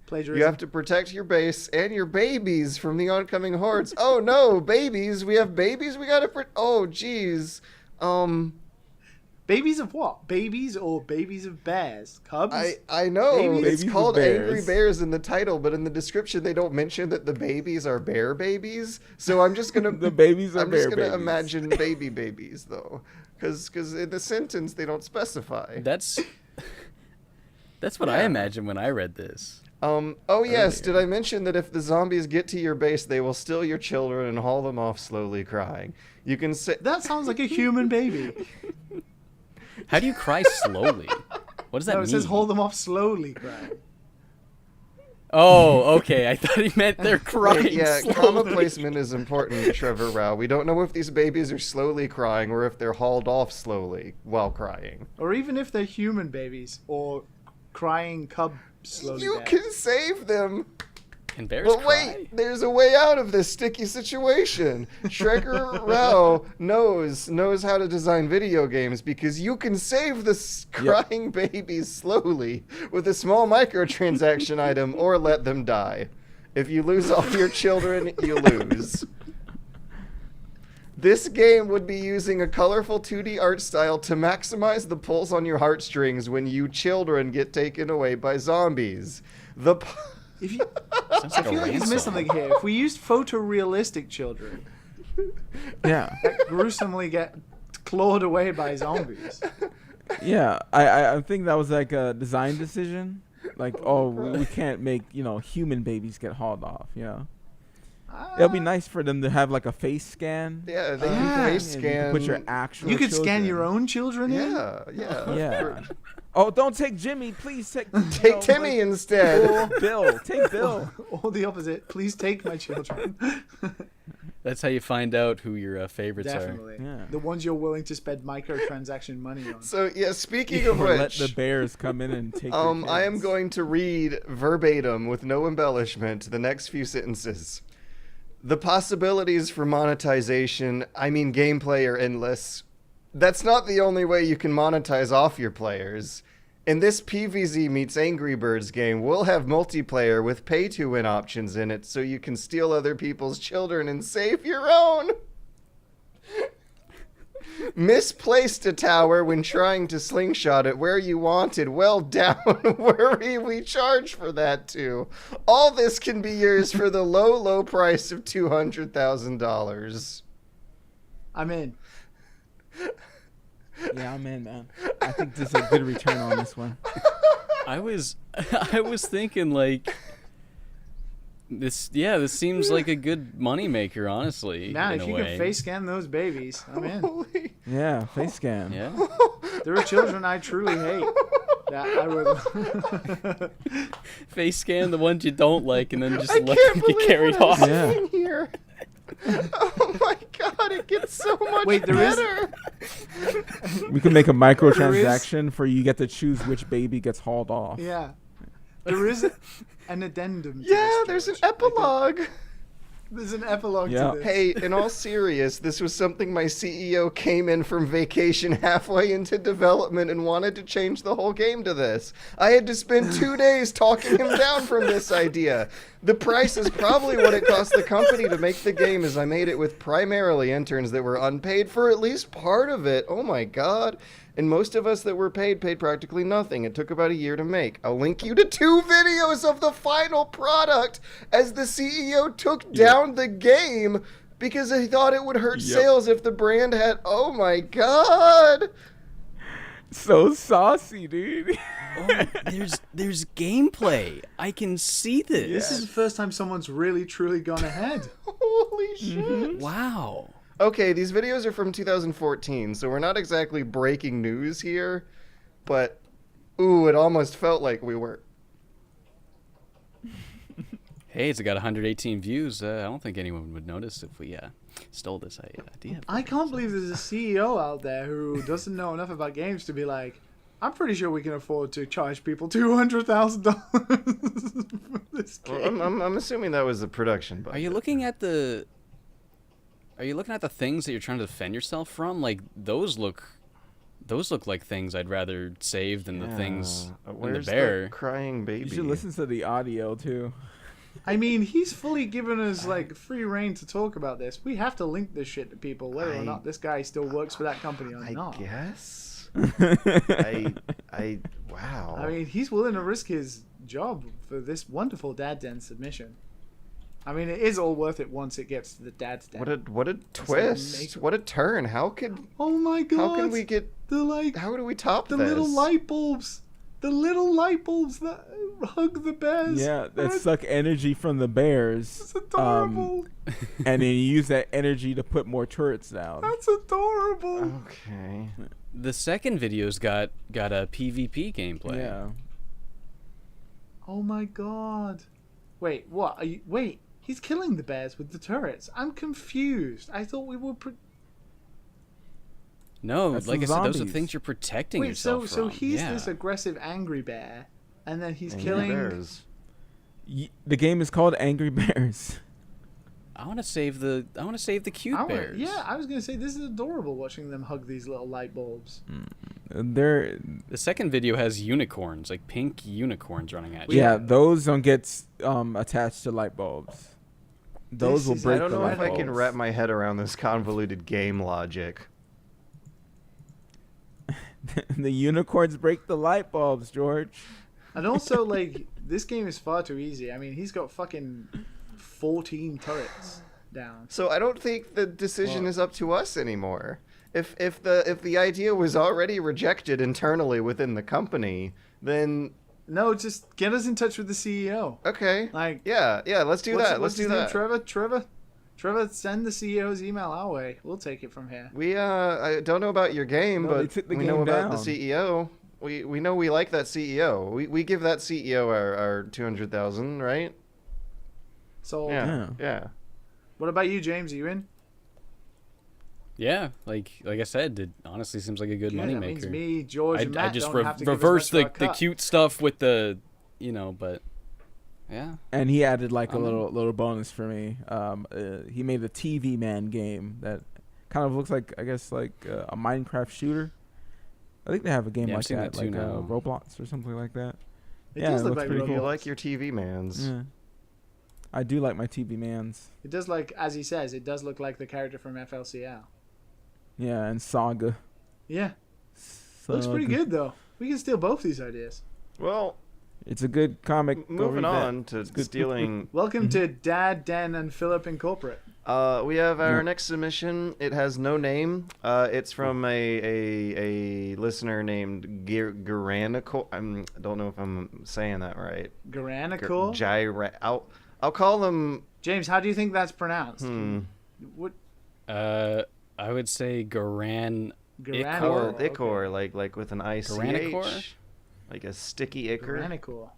Plagiarism. You have to protect your base and your babies from the oncoming hordes. Oh no, babies! We have babies we gotta oh jeez. Babies of what? Babies or babies of bears? Cubs? I know Babies? it's Babies called of Angry Bears. Bears in the title, but in the description they don't mention that the babies are bear babies. So I'm just gonna The babies are I'm bear just gonna babies. imagine baby babies though, because in the sentence they don't specify. that's what I imagine when I read this. Oh yes, did I mention that if the zombies get to your base, they will steal your children and haul them off slowly crying. You can say That sounds like a human baby. How do you cry slowly? What does that No, mean? it says hold them off slowly, Brad. Oh, okay. I thought he meant they're crying. yeah, slowly. comma placement is important, Trevor Rao. We don't know if these babies are slowly crying or if they're hauled off slowly while crying. Or even if they're human babies or crying cub slowly You bears. can save them. Can bears But cry? wait, there's a way out of this sticky situation. Trevor Rao knows how to design video games because you can save the crying babies slowly with a small microtransaction item or let them die. If you lose all your children, you lose. This game would be using a colorful 2D art style to maximize the pulls on your heartstrings when you children get taken away by zombies. If you, Sounds I like a feel like he's Rant missed song. something here. If we used photorealistic children Yeah. that gruesomely get clawed away by zombies. Yeah, I think that was like a design decision. Like, oh, we can't make, human babies get hauled off, It'll be nice for them to have like a face scan. Yeah, they Yeah. can face and you can scan. put your actual You could scan children. your own children in? Yeah, yeah. Yeah. Oh, don't take Jimmy. Please take Take Timmy instead. Or Bill. Take Bill. Or the opposite. Please take my children. That's how you find out who your favorites Definitely. Yeah. The ones you're willing to spend microtransaction money on. So yeah, speaking of Or let which, the bears come in and take your kids. I am going to read verbatim with no embellishment the next few sentences. The possibilities for monetization, gameplay, are endless. That's not the only way you can monetize off your players. In this PvZ meets Angry Birds game, we'll have multiplayer with pay-to-win options in it so you can steal other people's children and save your own. Misplaced a tower when trying to slingshot it where you wanted. Well, down worry we charge for that too. All this can be yours for the low, low price of $200,000. I'm in. Yeah, I'm in, man. I think this is a good return on this one. I was thinking like this seems like a good moneymaker, honestly. Man, in if a you way. can face scan those babies, I'm in. Holy. Yeah, face scan. Yeah. There are children I truly hate. That I would. Face scan the ones you don't like and then just I let can't them get believe carried what I'm off. Yeah. seeing here. Oh my god, it gets so much Wait, there is- better. We can make a microtransaction for you get to choose which baby gets hauled off. Yeah. There is an addendum to Yeah, this, there's an George. I think epilogue. There's an epilogue Yeah. to this. Hey, in all serious, this was something my CEO came in from vacation halfway into development and wanted to change the whole game to this. I had to spend 2 days talking him down from this idea. The price is probably what it cost the company to make the game, as I made it with primarily interns that were unpaid for at least part of it. Oh my god. And most of us that were paid practically nothing. It took about a year to make. I'll link you to 2 videos of the final product as the CEO took down the game because he thought it would hurt sales if the brand had... Oh my god! So saucy, dude. Oh, there's gameplay. I can see this. This is the first time someone's really, truly gone ahead. Holy shit. Wow. Okay, these videos are from 2014, so we're not exactly breaking news here, but ooh, it almost felt like we were. Hey, it's got 118 views. I don't think anyone would notice if we stole this idea. I can't believe there's a CEO out there who doesn't know enough about games to be like, I'm pretty sure we can afford to charge people $200,000 for this game. Well, I'm assuming that was the production budget. Are you looking at the things that you're trying to defend yourself from? Like those look like things I'd rather save than the things in the Where's bear. the crying baby? You should listen to the audio too. I mean, he's fully given us like free reign to talk about this. We have to link this shit to people, whether or not this guy still works for that company or I not. guess. Wow. I mean, he's willing to risk his job for this wonderful dad den submission. I mean, it is all worth it once it gets to the dad's den. What a twist! make- What a turn! How Oh my god! how can we get? the How do we top the this? little light bulbs that hug the bears? Yeah, that That's- suck energy from the bears. That's adorable. And then you use that energy to put more turrets down. That's adorable. Okay. The second video's got a PvP gameplay. Yeah. Oh my god. Wait, what? Wait, he's killing the bears with the turrets. I'm confused. I thought we were... No, That's like I the said, those are zombies. things you're protecting Wait, yourself so from. he's Yeah. this aggressive angry bear, and then he's Angry killing... Bears. The game is called Angry Bears. I want to save the cute bears. Yeah, I was going to say, this is adorable watching them hug these little light bulbs. They're The second video has unicorns, like pink unicorns running at you. yeah, those don't get attached to light bulbs. Those will is break I don't the know light if I can bulbs. wrap my head around this convoluted game logic. The unicorns break the light bulbs, George. And also, like, this game is far too easy. I mean, he's got fucking 14 turrets down. So I don't think the decision Well- is up to us anymore. If the idea was already rejected internally within the company, then No, just get us in touch with the CEO. okay. Like, Yeah, let's do that. Let's what's do his name? that. Trevor, send the CEO's email our way. We'll take it from here. We I don't know about your game, No, they but took the we know game about the down. CEO. We know we like that CEO. We give that CEO our 200,000, right? So, Yeah. what about you, James? Are you in? Yeah, like I said, it honestly seems like a good That moneymaker. means me, George, and I Matt just don't have to reversed give as much the of our cut. cute stuff with the, but yeah. And he added like a I'm in. little bonus for me. He made a TV Man game that kind of looks like, I guess, like a Minecraft shooter. I think they have a game Yeah, I've like seen that, that too like now. Roblox or something like that. It Yeah, does it look looks like pretty Roblox. cool. You like your TV mans. Yeah. I do like my TV Mans. It does, like, as he says, it does look like the character from FLCL. Yeah, and Saga. Yeah, looks pretty Saga. good though. We can steal both these ideas. Well, It's a good comic. Go moving read that. on to good. stealing. Welcome to Dad, Dan, and Philip Incorporate. We have our Yeah. next submission. It has no name. It's from a listener named Garanicor. I don't know if I'm saying that right. Garanical. I'll call him. James, how do you think that's pronounced? Hmm. What? I would say Garanical. Ichor, like with an Garanicor? ICH, like a sticky ichor. Garanical.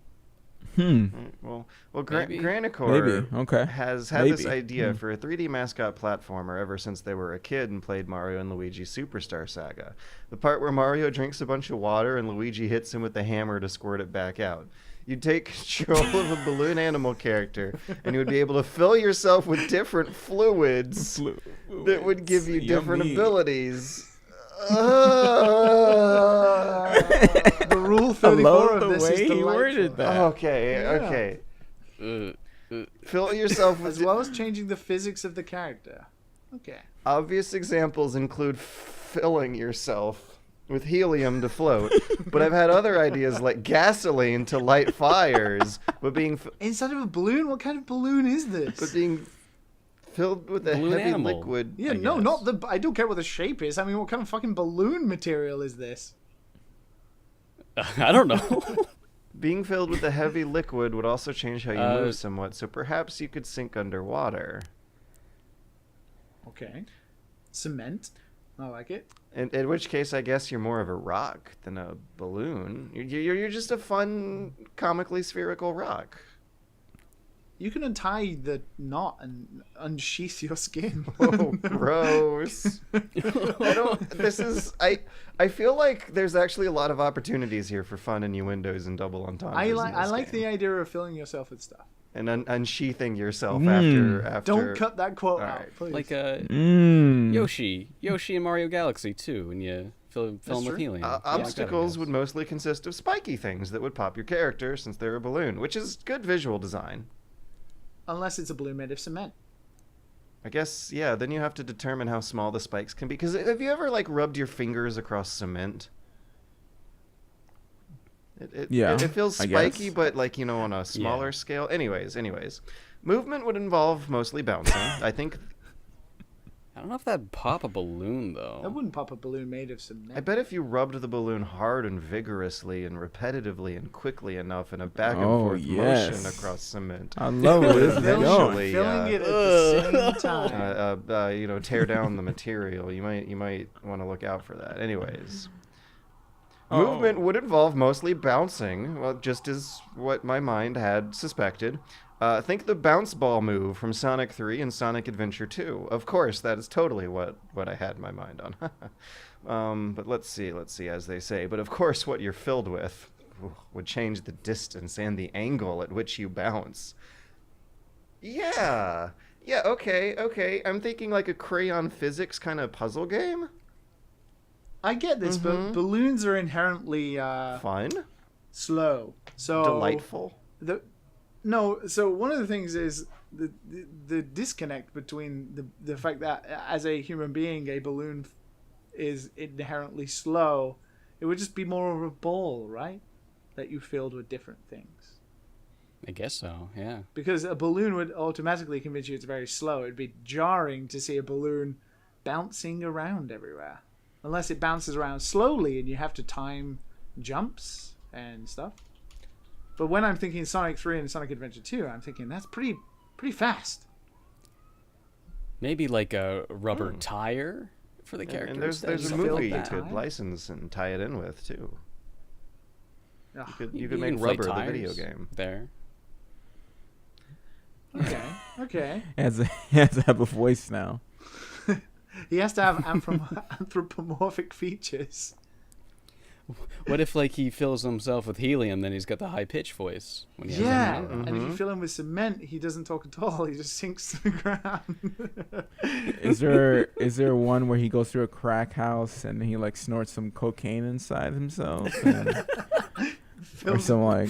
Well, Maybe. Granicor Maybe. Okay. has had this Maybe. idea for a 3D mascot platformer ever since they were a kid and played Mario and Luigi Superstar Saga. The part where Mario drinks a bunch of water and Luigi hits him with a hammer to squirt it back out. You'd take control of a balloon animal character, and you would be able to fill yourself with different fluids that would give you different Yummy. abilities. The rule I 34 love of the this way is he delightful. worded that. Okay, Yeah. okay. Uh, Fill yourself with As well as changing the physics of the character. Okay. Obvious examples include filling yourself with helium to float, but I've had other ideas like gasoline to light fires, but being Instead of a balloon, what kind of balloon is this? filled with a Balloon heavy animal. liquid. Yeah, I no, guess. not the. I don't care what the shape is. I mean, what kind of fucking balloon material is this? I don't know. Being filled with a heavy liquid would also change how you Uh, move somewhat, so perhaps you could sink underwater. Okay. Cement. I like it. In which case, I guess you're more of a rock than a balloon. You're just a fun, comically spherical rock. You can untie the knot and unsheath your skin. Oh, gross. I feel like there's actually a lot of opportunities here for fun innuendos and double entendres. I in like this the game. idea of filling yourself with stuff. And unsheathing yourself Mm. after. Don't cut that quote All out, right. please. Like Mm. Yoshi and Mario Galaxy too, when you fill them That's with true. helium. Yeah, like that, I Obstacles guess. would mostly consist of spiky things that would pop your character since they're a balloon, which is good visual design. Unless it's a balloon made of cement. I guess, yeah, then you have to determine how small the spikes can be. Because have you ever, like, rubbed your fingers across cement? Yeah, It feels I guess. spiky, but, like, on a smaller scale. Anyways. Movement would involve mostly bouncing. I think... I don't know if that'd pop a balloon though. That wouldn't pop a balloon made of cement. I bet if you rubbed the balloon hard and vigorously and repetitively and quickly enough in a back and forth yes. motion across cement, I love where this is Filling- going. filling it at the same time. tear down the material. You might want to look out for that. Anyways, Oh. movement would involve mostly bouncing, well, just as what my mind had suspected. Think the bounce ball move from Sonic 3 and Sonic Adventure 2. Of course, that is totally what I had my mind on. But let's see, as they say. But of course, what you're filled with would change the distance and the angle at which you bounce. Yeah, okay. I'm thinking like a crayon physics kind of puzzle game. I get this, but balloons are inherently Fun, slow. So delightful. No, so one of the things is the disconnect between the fact that as a human being, a balloon is inherently slow. It would just be more of a ball, right? That you filled with different things. I guess so, yeah. Because a balloon would automatically convince you it's very slow. It'd be jarring to see a balloon bouncing around everywhere. Unless it bounces around slowly and you have to time jumps and stuff. But when I'm thinking Sonic 3 and Sonic Adventure 2, I'm thinking that's pretty fast. Maybe like a rubber tire for the characters. And there's a Just movie fill you that could time. license and tie it in with too. Ugh, You could can make inflate Rubber the tires video game. there. okay. He has to have a voice now. He has to have anthropomorphic features. What if like he fills himself with helium, then he's got the high pitch voice when he has Yeah, that? and if you fill him with cement, he doesn't talk at all. He just sinks to the ground. Is there one where he goes through a crack house and he like snorts some cocaine inside himself? Or some like,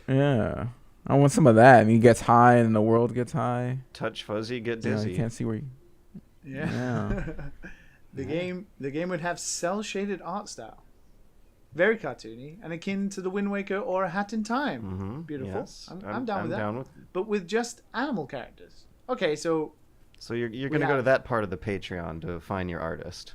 yeah. I want some of that. And he gets high and the world gets high. Touch fuzzy, get You know, dizzy. you can't see where you... Yeah. The game would have cel-shaded art style. Very cartoony and akin to the Wind Waker or A Hat in Time. Beautiful. Yes. I'm down with that. But with just animal characters. Okay, so So you're going to go to that part of the Patreon to find your artist.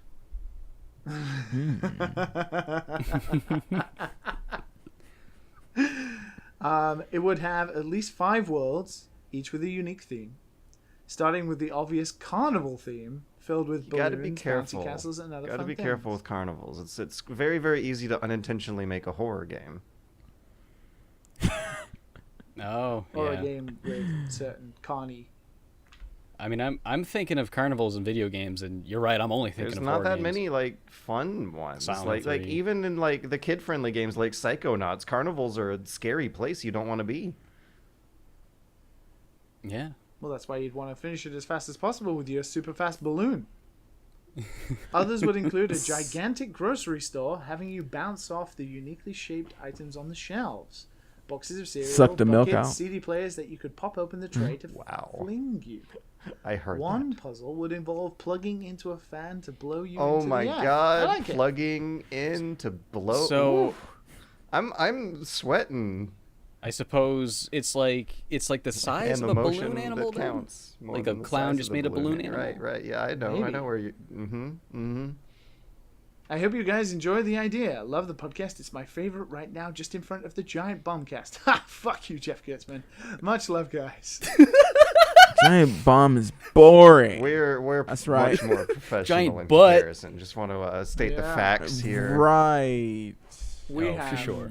It would have at least 5 worlds, each with a unique theme. Starting with the obvious carnival theme, filled with You got to balloons, be careful. bouncy castles, and other Got to fun be things. careful with carnivals. It's very, very easy to unintentionally make a horror game. Oh, Or yeah. a game with certain carny. I mean, I'm thinking of carnivals and video games, and you're right. I'm only thinking There's of not horror that games. many like fun ones. Silent Like 3. even in like the kid-friendly games like Psychonauts, carnivals are a scary place you don't want to be. Yeah. Well, that's why you'd want to finish it as fast as possible with your super fast balloon. Others would include a gigantic grocery store having you bounce off the uniquely shaped items on the shelves. Boxes of cereal, Suck the milk buckets, out. CD players that you could pop open the tray to Wow. fling you. I heard One that. puzzle would involve plugging into a fan to blow you Oh into my the air. I god, like it. plugging in to blow. So- Oof. I'm sweating. I suppose it's like the size And of the a motion balloon animal. that then? counts. More Like a than the clown size just of the made a balloon animal. Right. Yeah, I know. I Maybe. know where you. I hope you guys enjoy the idea. Love the podcast. It's my favorite right now, just in front of the giant bombcast. Ha! Fuck you, Jeff Kurtzman. Much love, guys. Giant bomb is boring. We're That's much right. more professional Giant in butt. comparison. Just want to state the Yeah. facts here. Right. We Oh, have for sure.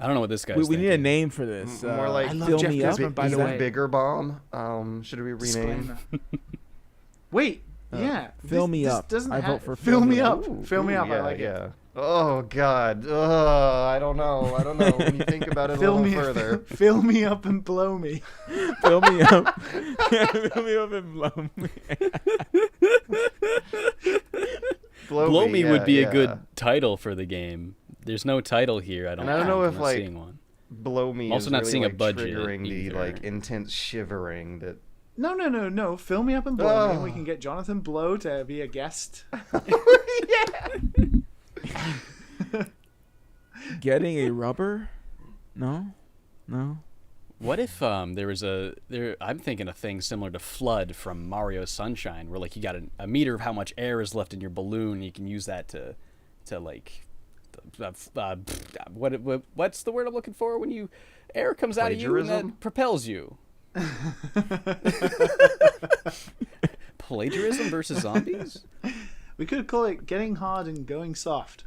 I don't know what this guy's We need a thinking. name for this. More like I love Fill Jeff Me Up. Kurtzman, by the Even way. bigger bomb. Should we rename? Disclaimer. Wait, yeah. Fill Me this Up. Doesn't I have, vote for Fill Me Up. Up. Fill Me Up. Yeah, I like it. yeah. Oh God. I don't know. When you think about it a Fill little me, further. fill me up and blow me. Fill me up. Fill me up and blow me. Blow Me would be yeah. a good title for the game. There's no title here. I don't. And I don't know think. if, I'm not like, seeing one. Blow me. I'm also is not really, seeing a like, budget triggering the either. like intense shivering that. No. Fill me up and blow me. And we Oh. can get Jonathan Blow to be a guest. Getting a rubber? No. What if there was I'm thinking a thing similar to Flood from Mario Sunshine, where like you got a meter of how much air is left in your balloon, and you can use that to like what's the word I'm looking for when you air comes out of you and Plagiarism? that propels you. Plagiarism versus zombies? We could call it Getting Hard and Going Soft.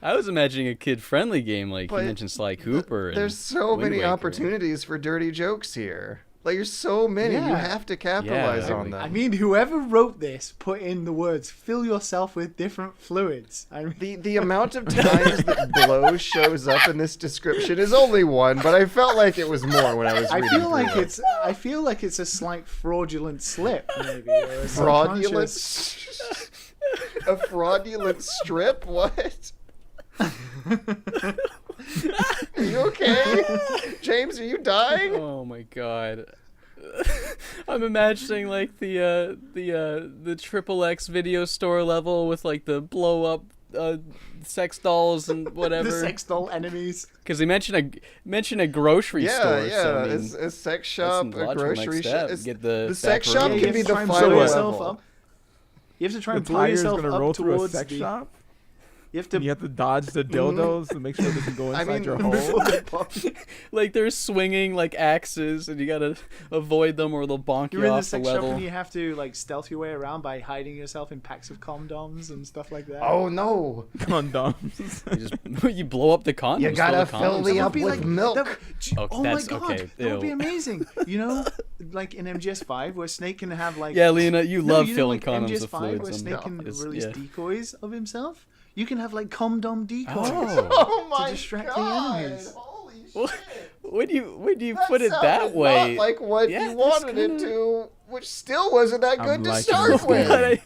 I was imagining a kid-friendly game like But you mentioned Sly Cooper. There's so Wind many Waker. opportunities for dirty jokes here. Like there's so many. You Yeah. have to capitalize Yeah, on them. I mean, whoever wrote this put in the words, fill yourself with different fluids. I mean, the amount of times that blow shows up in this description is only one, but I felt like it was more when I was reading. I feel like it's a slight fraudulent slip, maybe. Or a fraudulent. subconscious- A fraudulent strip? What? James, are you dying? Oh my god. I'm imagining like the triple X video store level with like the blow up sex dolls and whatever. The sex doll enemies. Because they mentioned a grocery store. Yeah, So, I mean, a sex shop, that's the a logical grocery next shop. step. Get the sex back shop room. can be the try and final blow yourself level. up. You have to try The and blow tire's yourself gonna up roll through a towards sex the. shop. You have to. You have to dodge the dildos to make sure it doesn't go inside mean, your before hole. they pop. Like they're swinging like axes, and you gotta avoid them or they'll bonk You're you in the off the sex shop level. and you have to like stealth your way around by hiding yourself in packs of condoms and stuff like that. Oh no! Condoms. You blow up the condoms. You gotta fill That the would up be with like, milk. oh my that's god, okay. that would be Ew. amazing. You know, like in MGS5 where Snake can have like Yeah, Lena, you love know, filling like condoms with MGS5 fluids. where Snake can It's- release yeah. decoys of himself. You can have like condom decoys. Oh. Oh my distract the god! enemies. Holy Well, shit! when you put it sounded that way, not like what Yeah, you that's wanted it kinda- to, which still wasn't that I'm good to liking start this with.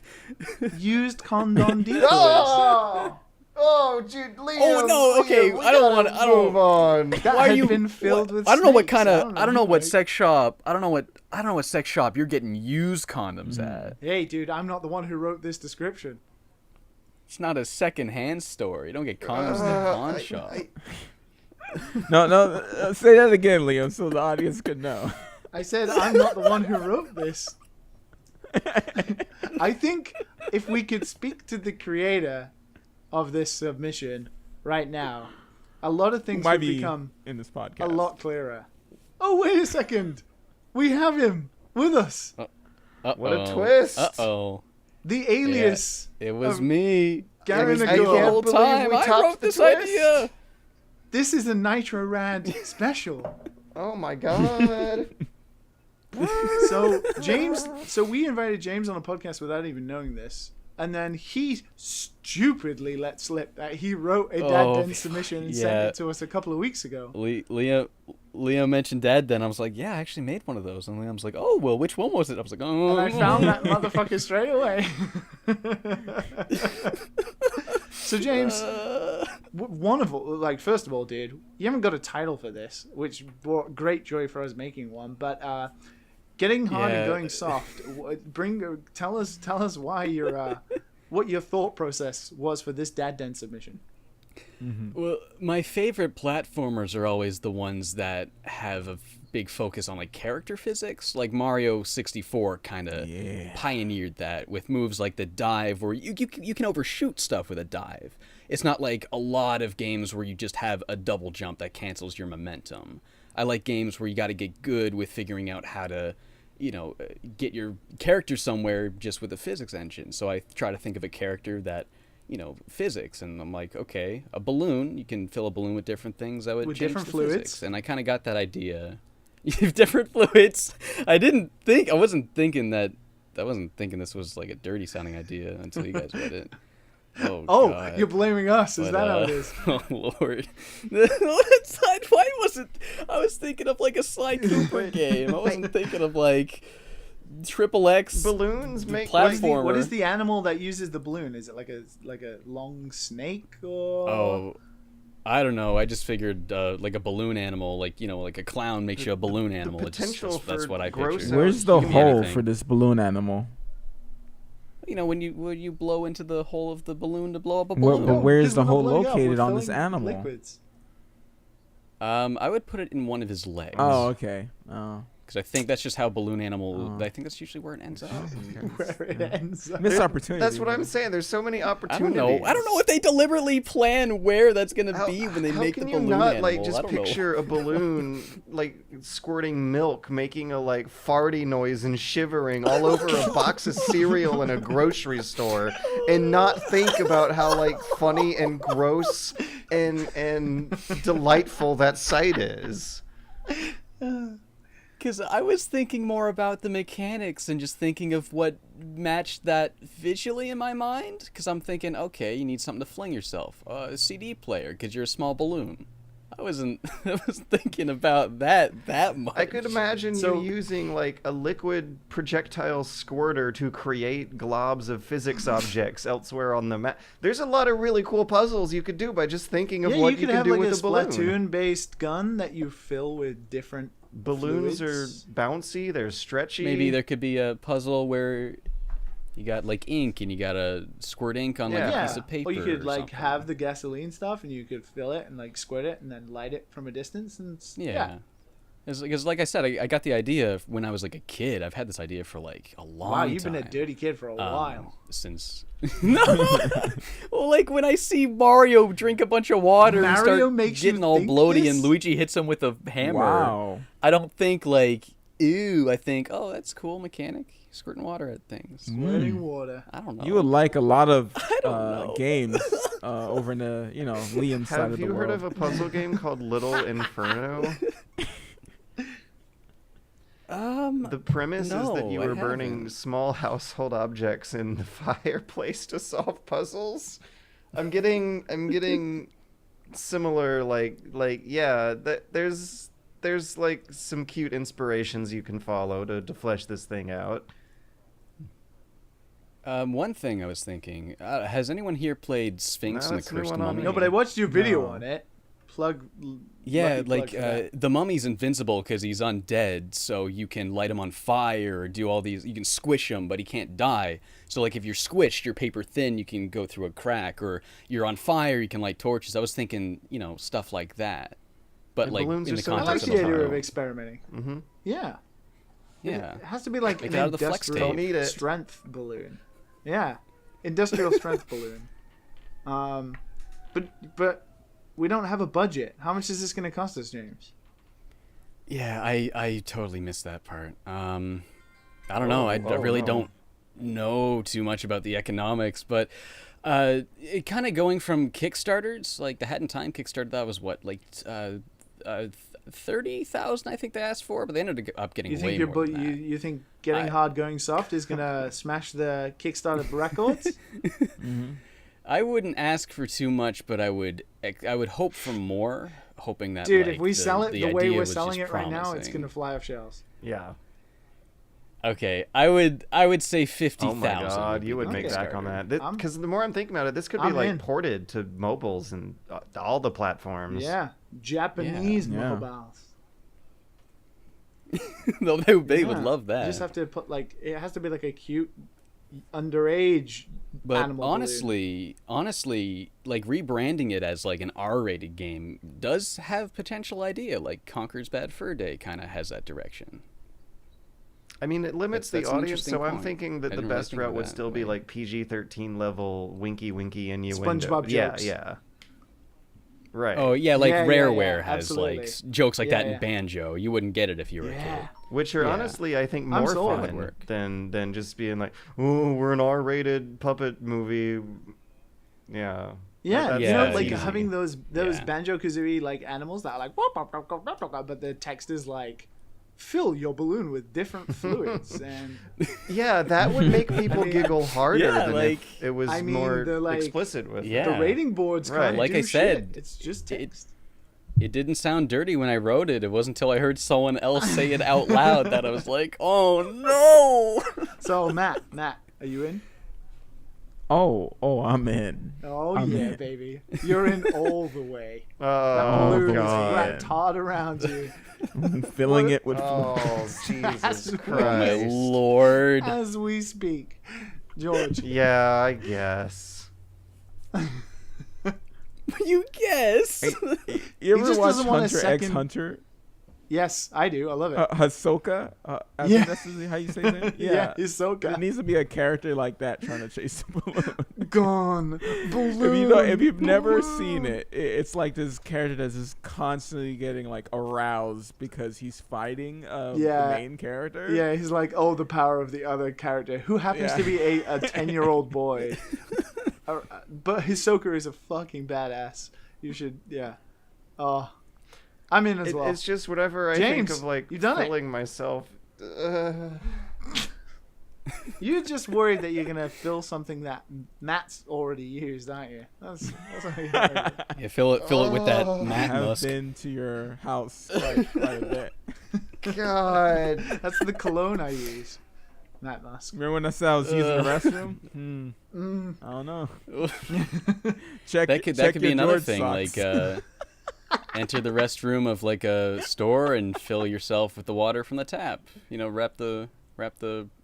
game. Used condom decoys. Oh, dude, Liam. Oh, no, okay, Liam, we I don't gotta wanna- I don't- move on. That Why are had you been filled with I don't know what snakes. kind of I don't know what like- sex shop I don't know what sex shop you're getting used condoms at. Hey, dude, I'm not the one who wrote this description. It's not a second-hand store. You don't get condoms in a pawn shop. No, say that again, Liam, so the audience could know. I said I'm not the one who wrote this. I think if we could speak to the creator of this submission right now, a lot of things Might would be become in this podcast. a lot clearer. Oh, wait a second. We have him with us. What a twist. Uh-oh. The alias. It was of me. Garen I The can't Agor. whole believe time we I topped wrote the this twist. idea. This is a Nitro Rant special. Oh my god. So we invited James on a podcast without even knowing this. And then he stupidly let slip that he wrote a Dad Den submission and sent yeah. it to us a couple of weeks ago. Leo mentioned Dad Den. I was like, yeah, I actually made one of those. And Liam's like, oh, well, which one was it? I was like, oh. And I found that motherfucker straight away. So James, first of all, dude, you haven't got a title for this, which brought great joy for us making one. But getting hard and Yeah. going soft. Tell us why what your thought process was for this Dad Den submission. Well, my favorite platformers are always the ones that have a big focus on like character physics. Like Mario 64 kind of pioneered that with moves like the dive, where you can overshoot stuff with a dive. It's not like a lot of games where you just have a double jump that cancels your momentum. I like games where you got to get good with figuring out how to, get your character somewhere just with a physics engine. So I try to think of a character that, physics, and I'm like, okay, a balloon, you can fill a balloon with different things that would With change different the fluids? physics. And I kind of got that idea. Different fluids. I wasn't thinking this was like a dirty sounding idea until you guys read it. Oh, God. You're blaming us. Is But, that how it is? Oh Lord! I was thinking of like a Sly Cooper game. I wasn't thinking of like triple X Balloons make platformer. What is the animal that uses the balloon? Is it like a long snake or? Oh, I don't know. I just figured like a balloon animal, like like a clown makes you a balloon animal. potential That's for what I gross pictured. out. Where's the Give me hole anything. for this balloon animal? When you blow into the hole of the balloon to blow up a Where- balloon. but where's Because the we're not hole blowing up, located we're on this filling animal? Liquids. I would put it in one of his legs. Oh, okay. Oh. Because I think that's just how balloon animal. I think that's usually where it ends up. Where it ends. Missed opportunity. That's what I'm saying. There's so many I opportunities. don't know. I don't know if they deliberately plan where that's gonna How, be when they how make can the you balloon not animal. like I just don't know. picture a balloon like squirting milk, making a like farty noise and shivering all over a box of cereal in a grocery store, and not think about how like funny and gross and delightful that sight is. Because I was thinking more about the mechanics and just thinking of what matched that visually in my mind. Because I'm thinking, okay, you need something to fling yourself. A CD player, because you're a small balloon. I wasn't thinking about that much. I could imagine So- you using like a liquid projectile squirter to create globs of physics objects elsewhere on the map. There's a lot of really cool puzzles you could do by just thinking of Yeah, what you could can have do like with a a balloon. Splatoon-based gun that you fill with different Balloons fluids. are bouncy, they're stretchy. Maybe there could be a puzzle where you got like ink and you gotta squirt ink on like Yeah. a piece of paper. Or you could like something. have the gasoline stuff and you could fill it and like squirt it and then light it from a distance and Yeah. Because like I said, I got the idea when I was like a kid. I've had this idea for like a long Wow, time. you've been a dirty kid for a while. Since no, well, like when I see Mario drink a bunch of water and Mario start makes you getting all think bloaty, this? and Luigi hits him with a hammer. Wow. I don't think like ew. I think oh that's cool mechanic squirting water at things. Squirting water. I don't know. You would like a lot of know. games over in the Liam's side Have of the you world. heard of a puzzle game called Little Inferno? The premise is that you no, I were burning haven't. small household objects in the fireplace to solve puzzles. I'm getting similar like yeah, there's like some cute inspirations you can follow to flesh this thing out. One thing I was thinking, has anyone here played Sphinx No, and the that's a new Cursed one on Mummy? me. No, but I watched your video No. on it. Plug. Yeah, lucky plug like for that. the mummy's invincible because he's undead, so you can light him on fire or do all these. You can squish him, but he can't die. So like if you're squished, you're paper thin, you can go through a crack, or you're on fire, you can light torches. I was thinking, stuff like that, but And like balloons in are the so I like context the of a idea of puzzle. experimenting. Mm-hmm. Yeah. Yeah, It has to be like Make an it out of the flex industrial tape. Don't eat it. strength balloon. Yeah, industrial strength balloon. But we don't have a budget. How much is this going to cost us, James? yeah, I totally missed that part. I don't know. I really no. don't know too much about the economics, but it kind of going from Kickstarters, like the Hat in Time Kickstarter, that was what, like 30,000 I think they asked for, but they ended up getting You way think your more than that. you think getting hard going soft is going to smash the Kickstarter records? I wouldn't ask for too much, but I would hope for more, hoping that Dude, like, if we sell it the way idea we're was selling just it right now, it's promising. going to fly off shelves. Yeah. Okay, I would say 50,000. Oh my god, you would the make back on Kickstarter. that. Because the more I'm thinking about it, this could be I'm like in. ported to mobiles and all the platforms. Yeah, Japanese Yeah. mobiles. No, they would Yeah. love that. You just have to put like it has to be like a cute underage But animal honestly, like rebranding it as like an R-rated game does have potential idea. Like Conker's Bad Fur Day kind of has that direction. I mean, it limits That's the an audience, interesting so I'm point. thinking I that the didn't really best think route of would that still be way. like PG-13 level winky innuendo. SpongeBob yeah, jokes. yeah. Right. Oh yeah, like Yeah, Rareware yeah, has absolutely. like jokes like Yeah, that yeah. in Banjo. You wouldn't get it if you were a Yeah. kid. Which are Yeah. honestly, I think, I'm more sold. fun Work. than just being like, oh, we're an R-rated puppet movie. Yeah. Yeah, That's you know, Yeah, like easy. having those Yeah. Banjo Kazooie like animals that are like, "Wop, wop, wop, wop, wop, wop," but the text is like, fill your balloon with different fluids, and Yeah, that would make people mean, giggle harder yeah, than like- if it was I mean, more the, like, explicit with Yeah. the rating boards Right. can't Like do I said, shit. It's just it- text. It didn't sound dirty when I wrote it. It wasn't until I heard someone else say it out loud that I was like, "Oh no!" So Matt, are you in? Oh, I'm in. Oh I'm yeah, in. baby, you're in all the way. That Oh, balloon is God. wrapped hard around you. Filling it with Oh, Jesus That's Oh my Christ. lord! As we speak, George. Yeah, I guess. You guess? You He ever just watch doesn't want a Hunter x second- Hunter? Yes, I do. I love it. Ahsoka? I Yeah. think that's how you say that? yeah, he's so There good. needs to be a character like that trying to chase a balloon. Gone. Balloon. If you've never balloon. seen it, it's like this character that's just constantly getting like aroused because he's fighting the Yeah. main character. Yeah, he's like, oh, the power of the other character, who happens Yeah. to be a 10-year-old boy. But Hisoka is a fucking badass. You should, yeah. Oh, I'm in as well. It's just whatever I James, think of, like, you done it. filling myself. You're just worried that you're gonna fill something that Matt's already used, aren't you? That's what you're worried about. Yeah, fill it with that I Matt have musk. been to your house quite a bit. God. That's the cologne I use. Matt Musk. Remember when I said I was using the restroom? I don't know. Check That could check be your another George thing, socks. like enter the restroom of like a store and fill yourself with the water from the tap. You know, wrap the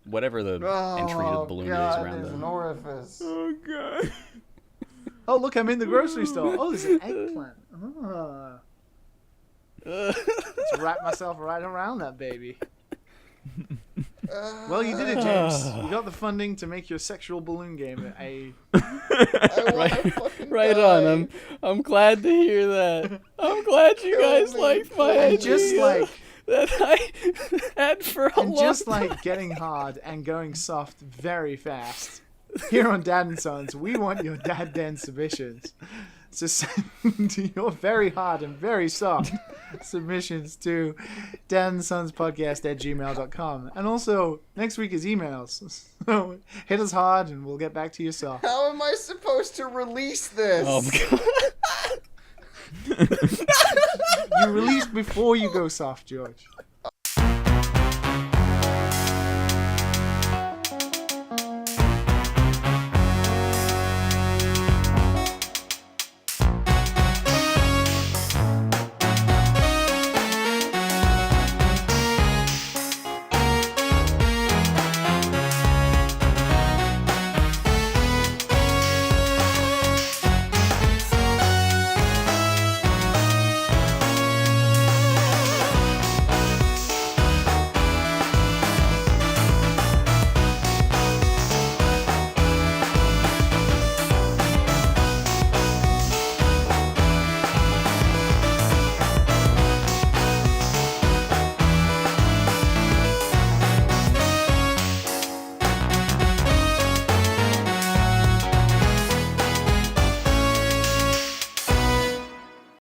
whatever the entry to the balloon is around there's an the. orifice. Oh god. Oh, look, I'm in the grocery store. Oh, there's an eggplant. Oh. Let's wrap myself right around that baby. Well, you did it, James. You got the funding to make your sexual balloon game a... Right on. I'm glad to hear that. I'm glad you guys liked my idea. And just like... that I had for a And long just time. like getting hard and going soft very fast. Here on Dad and Sons, we want your dad den submissions. So send your very hard and very soft submissions to dadandsonspodcast@gmail.com. And also, next week is emails. So hit us hard and we'll get back to you soft. How am I supposed to release this? Oh my god. You release before you go soft, George.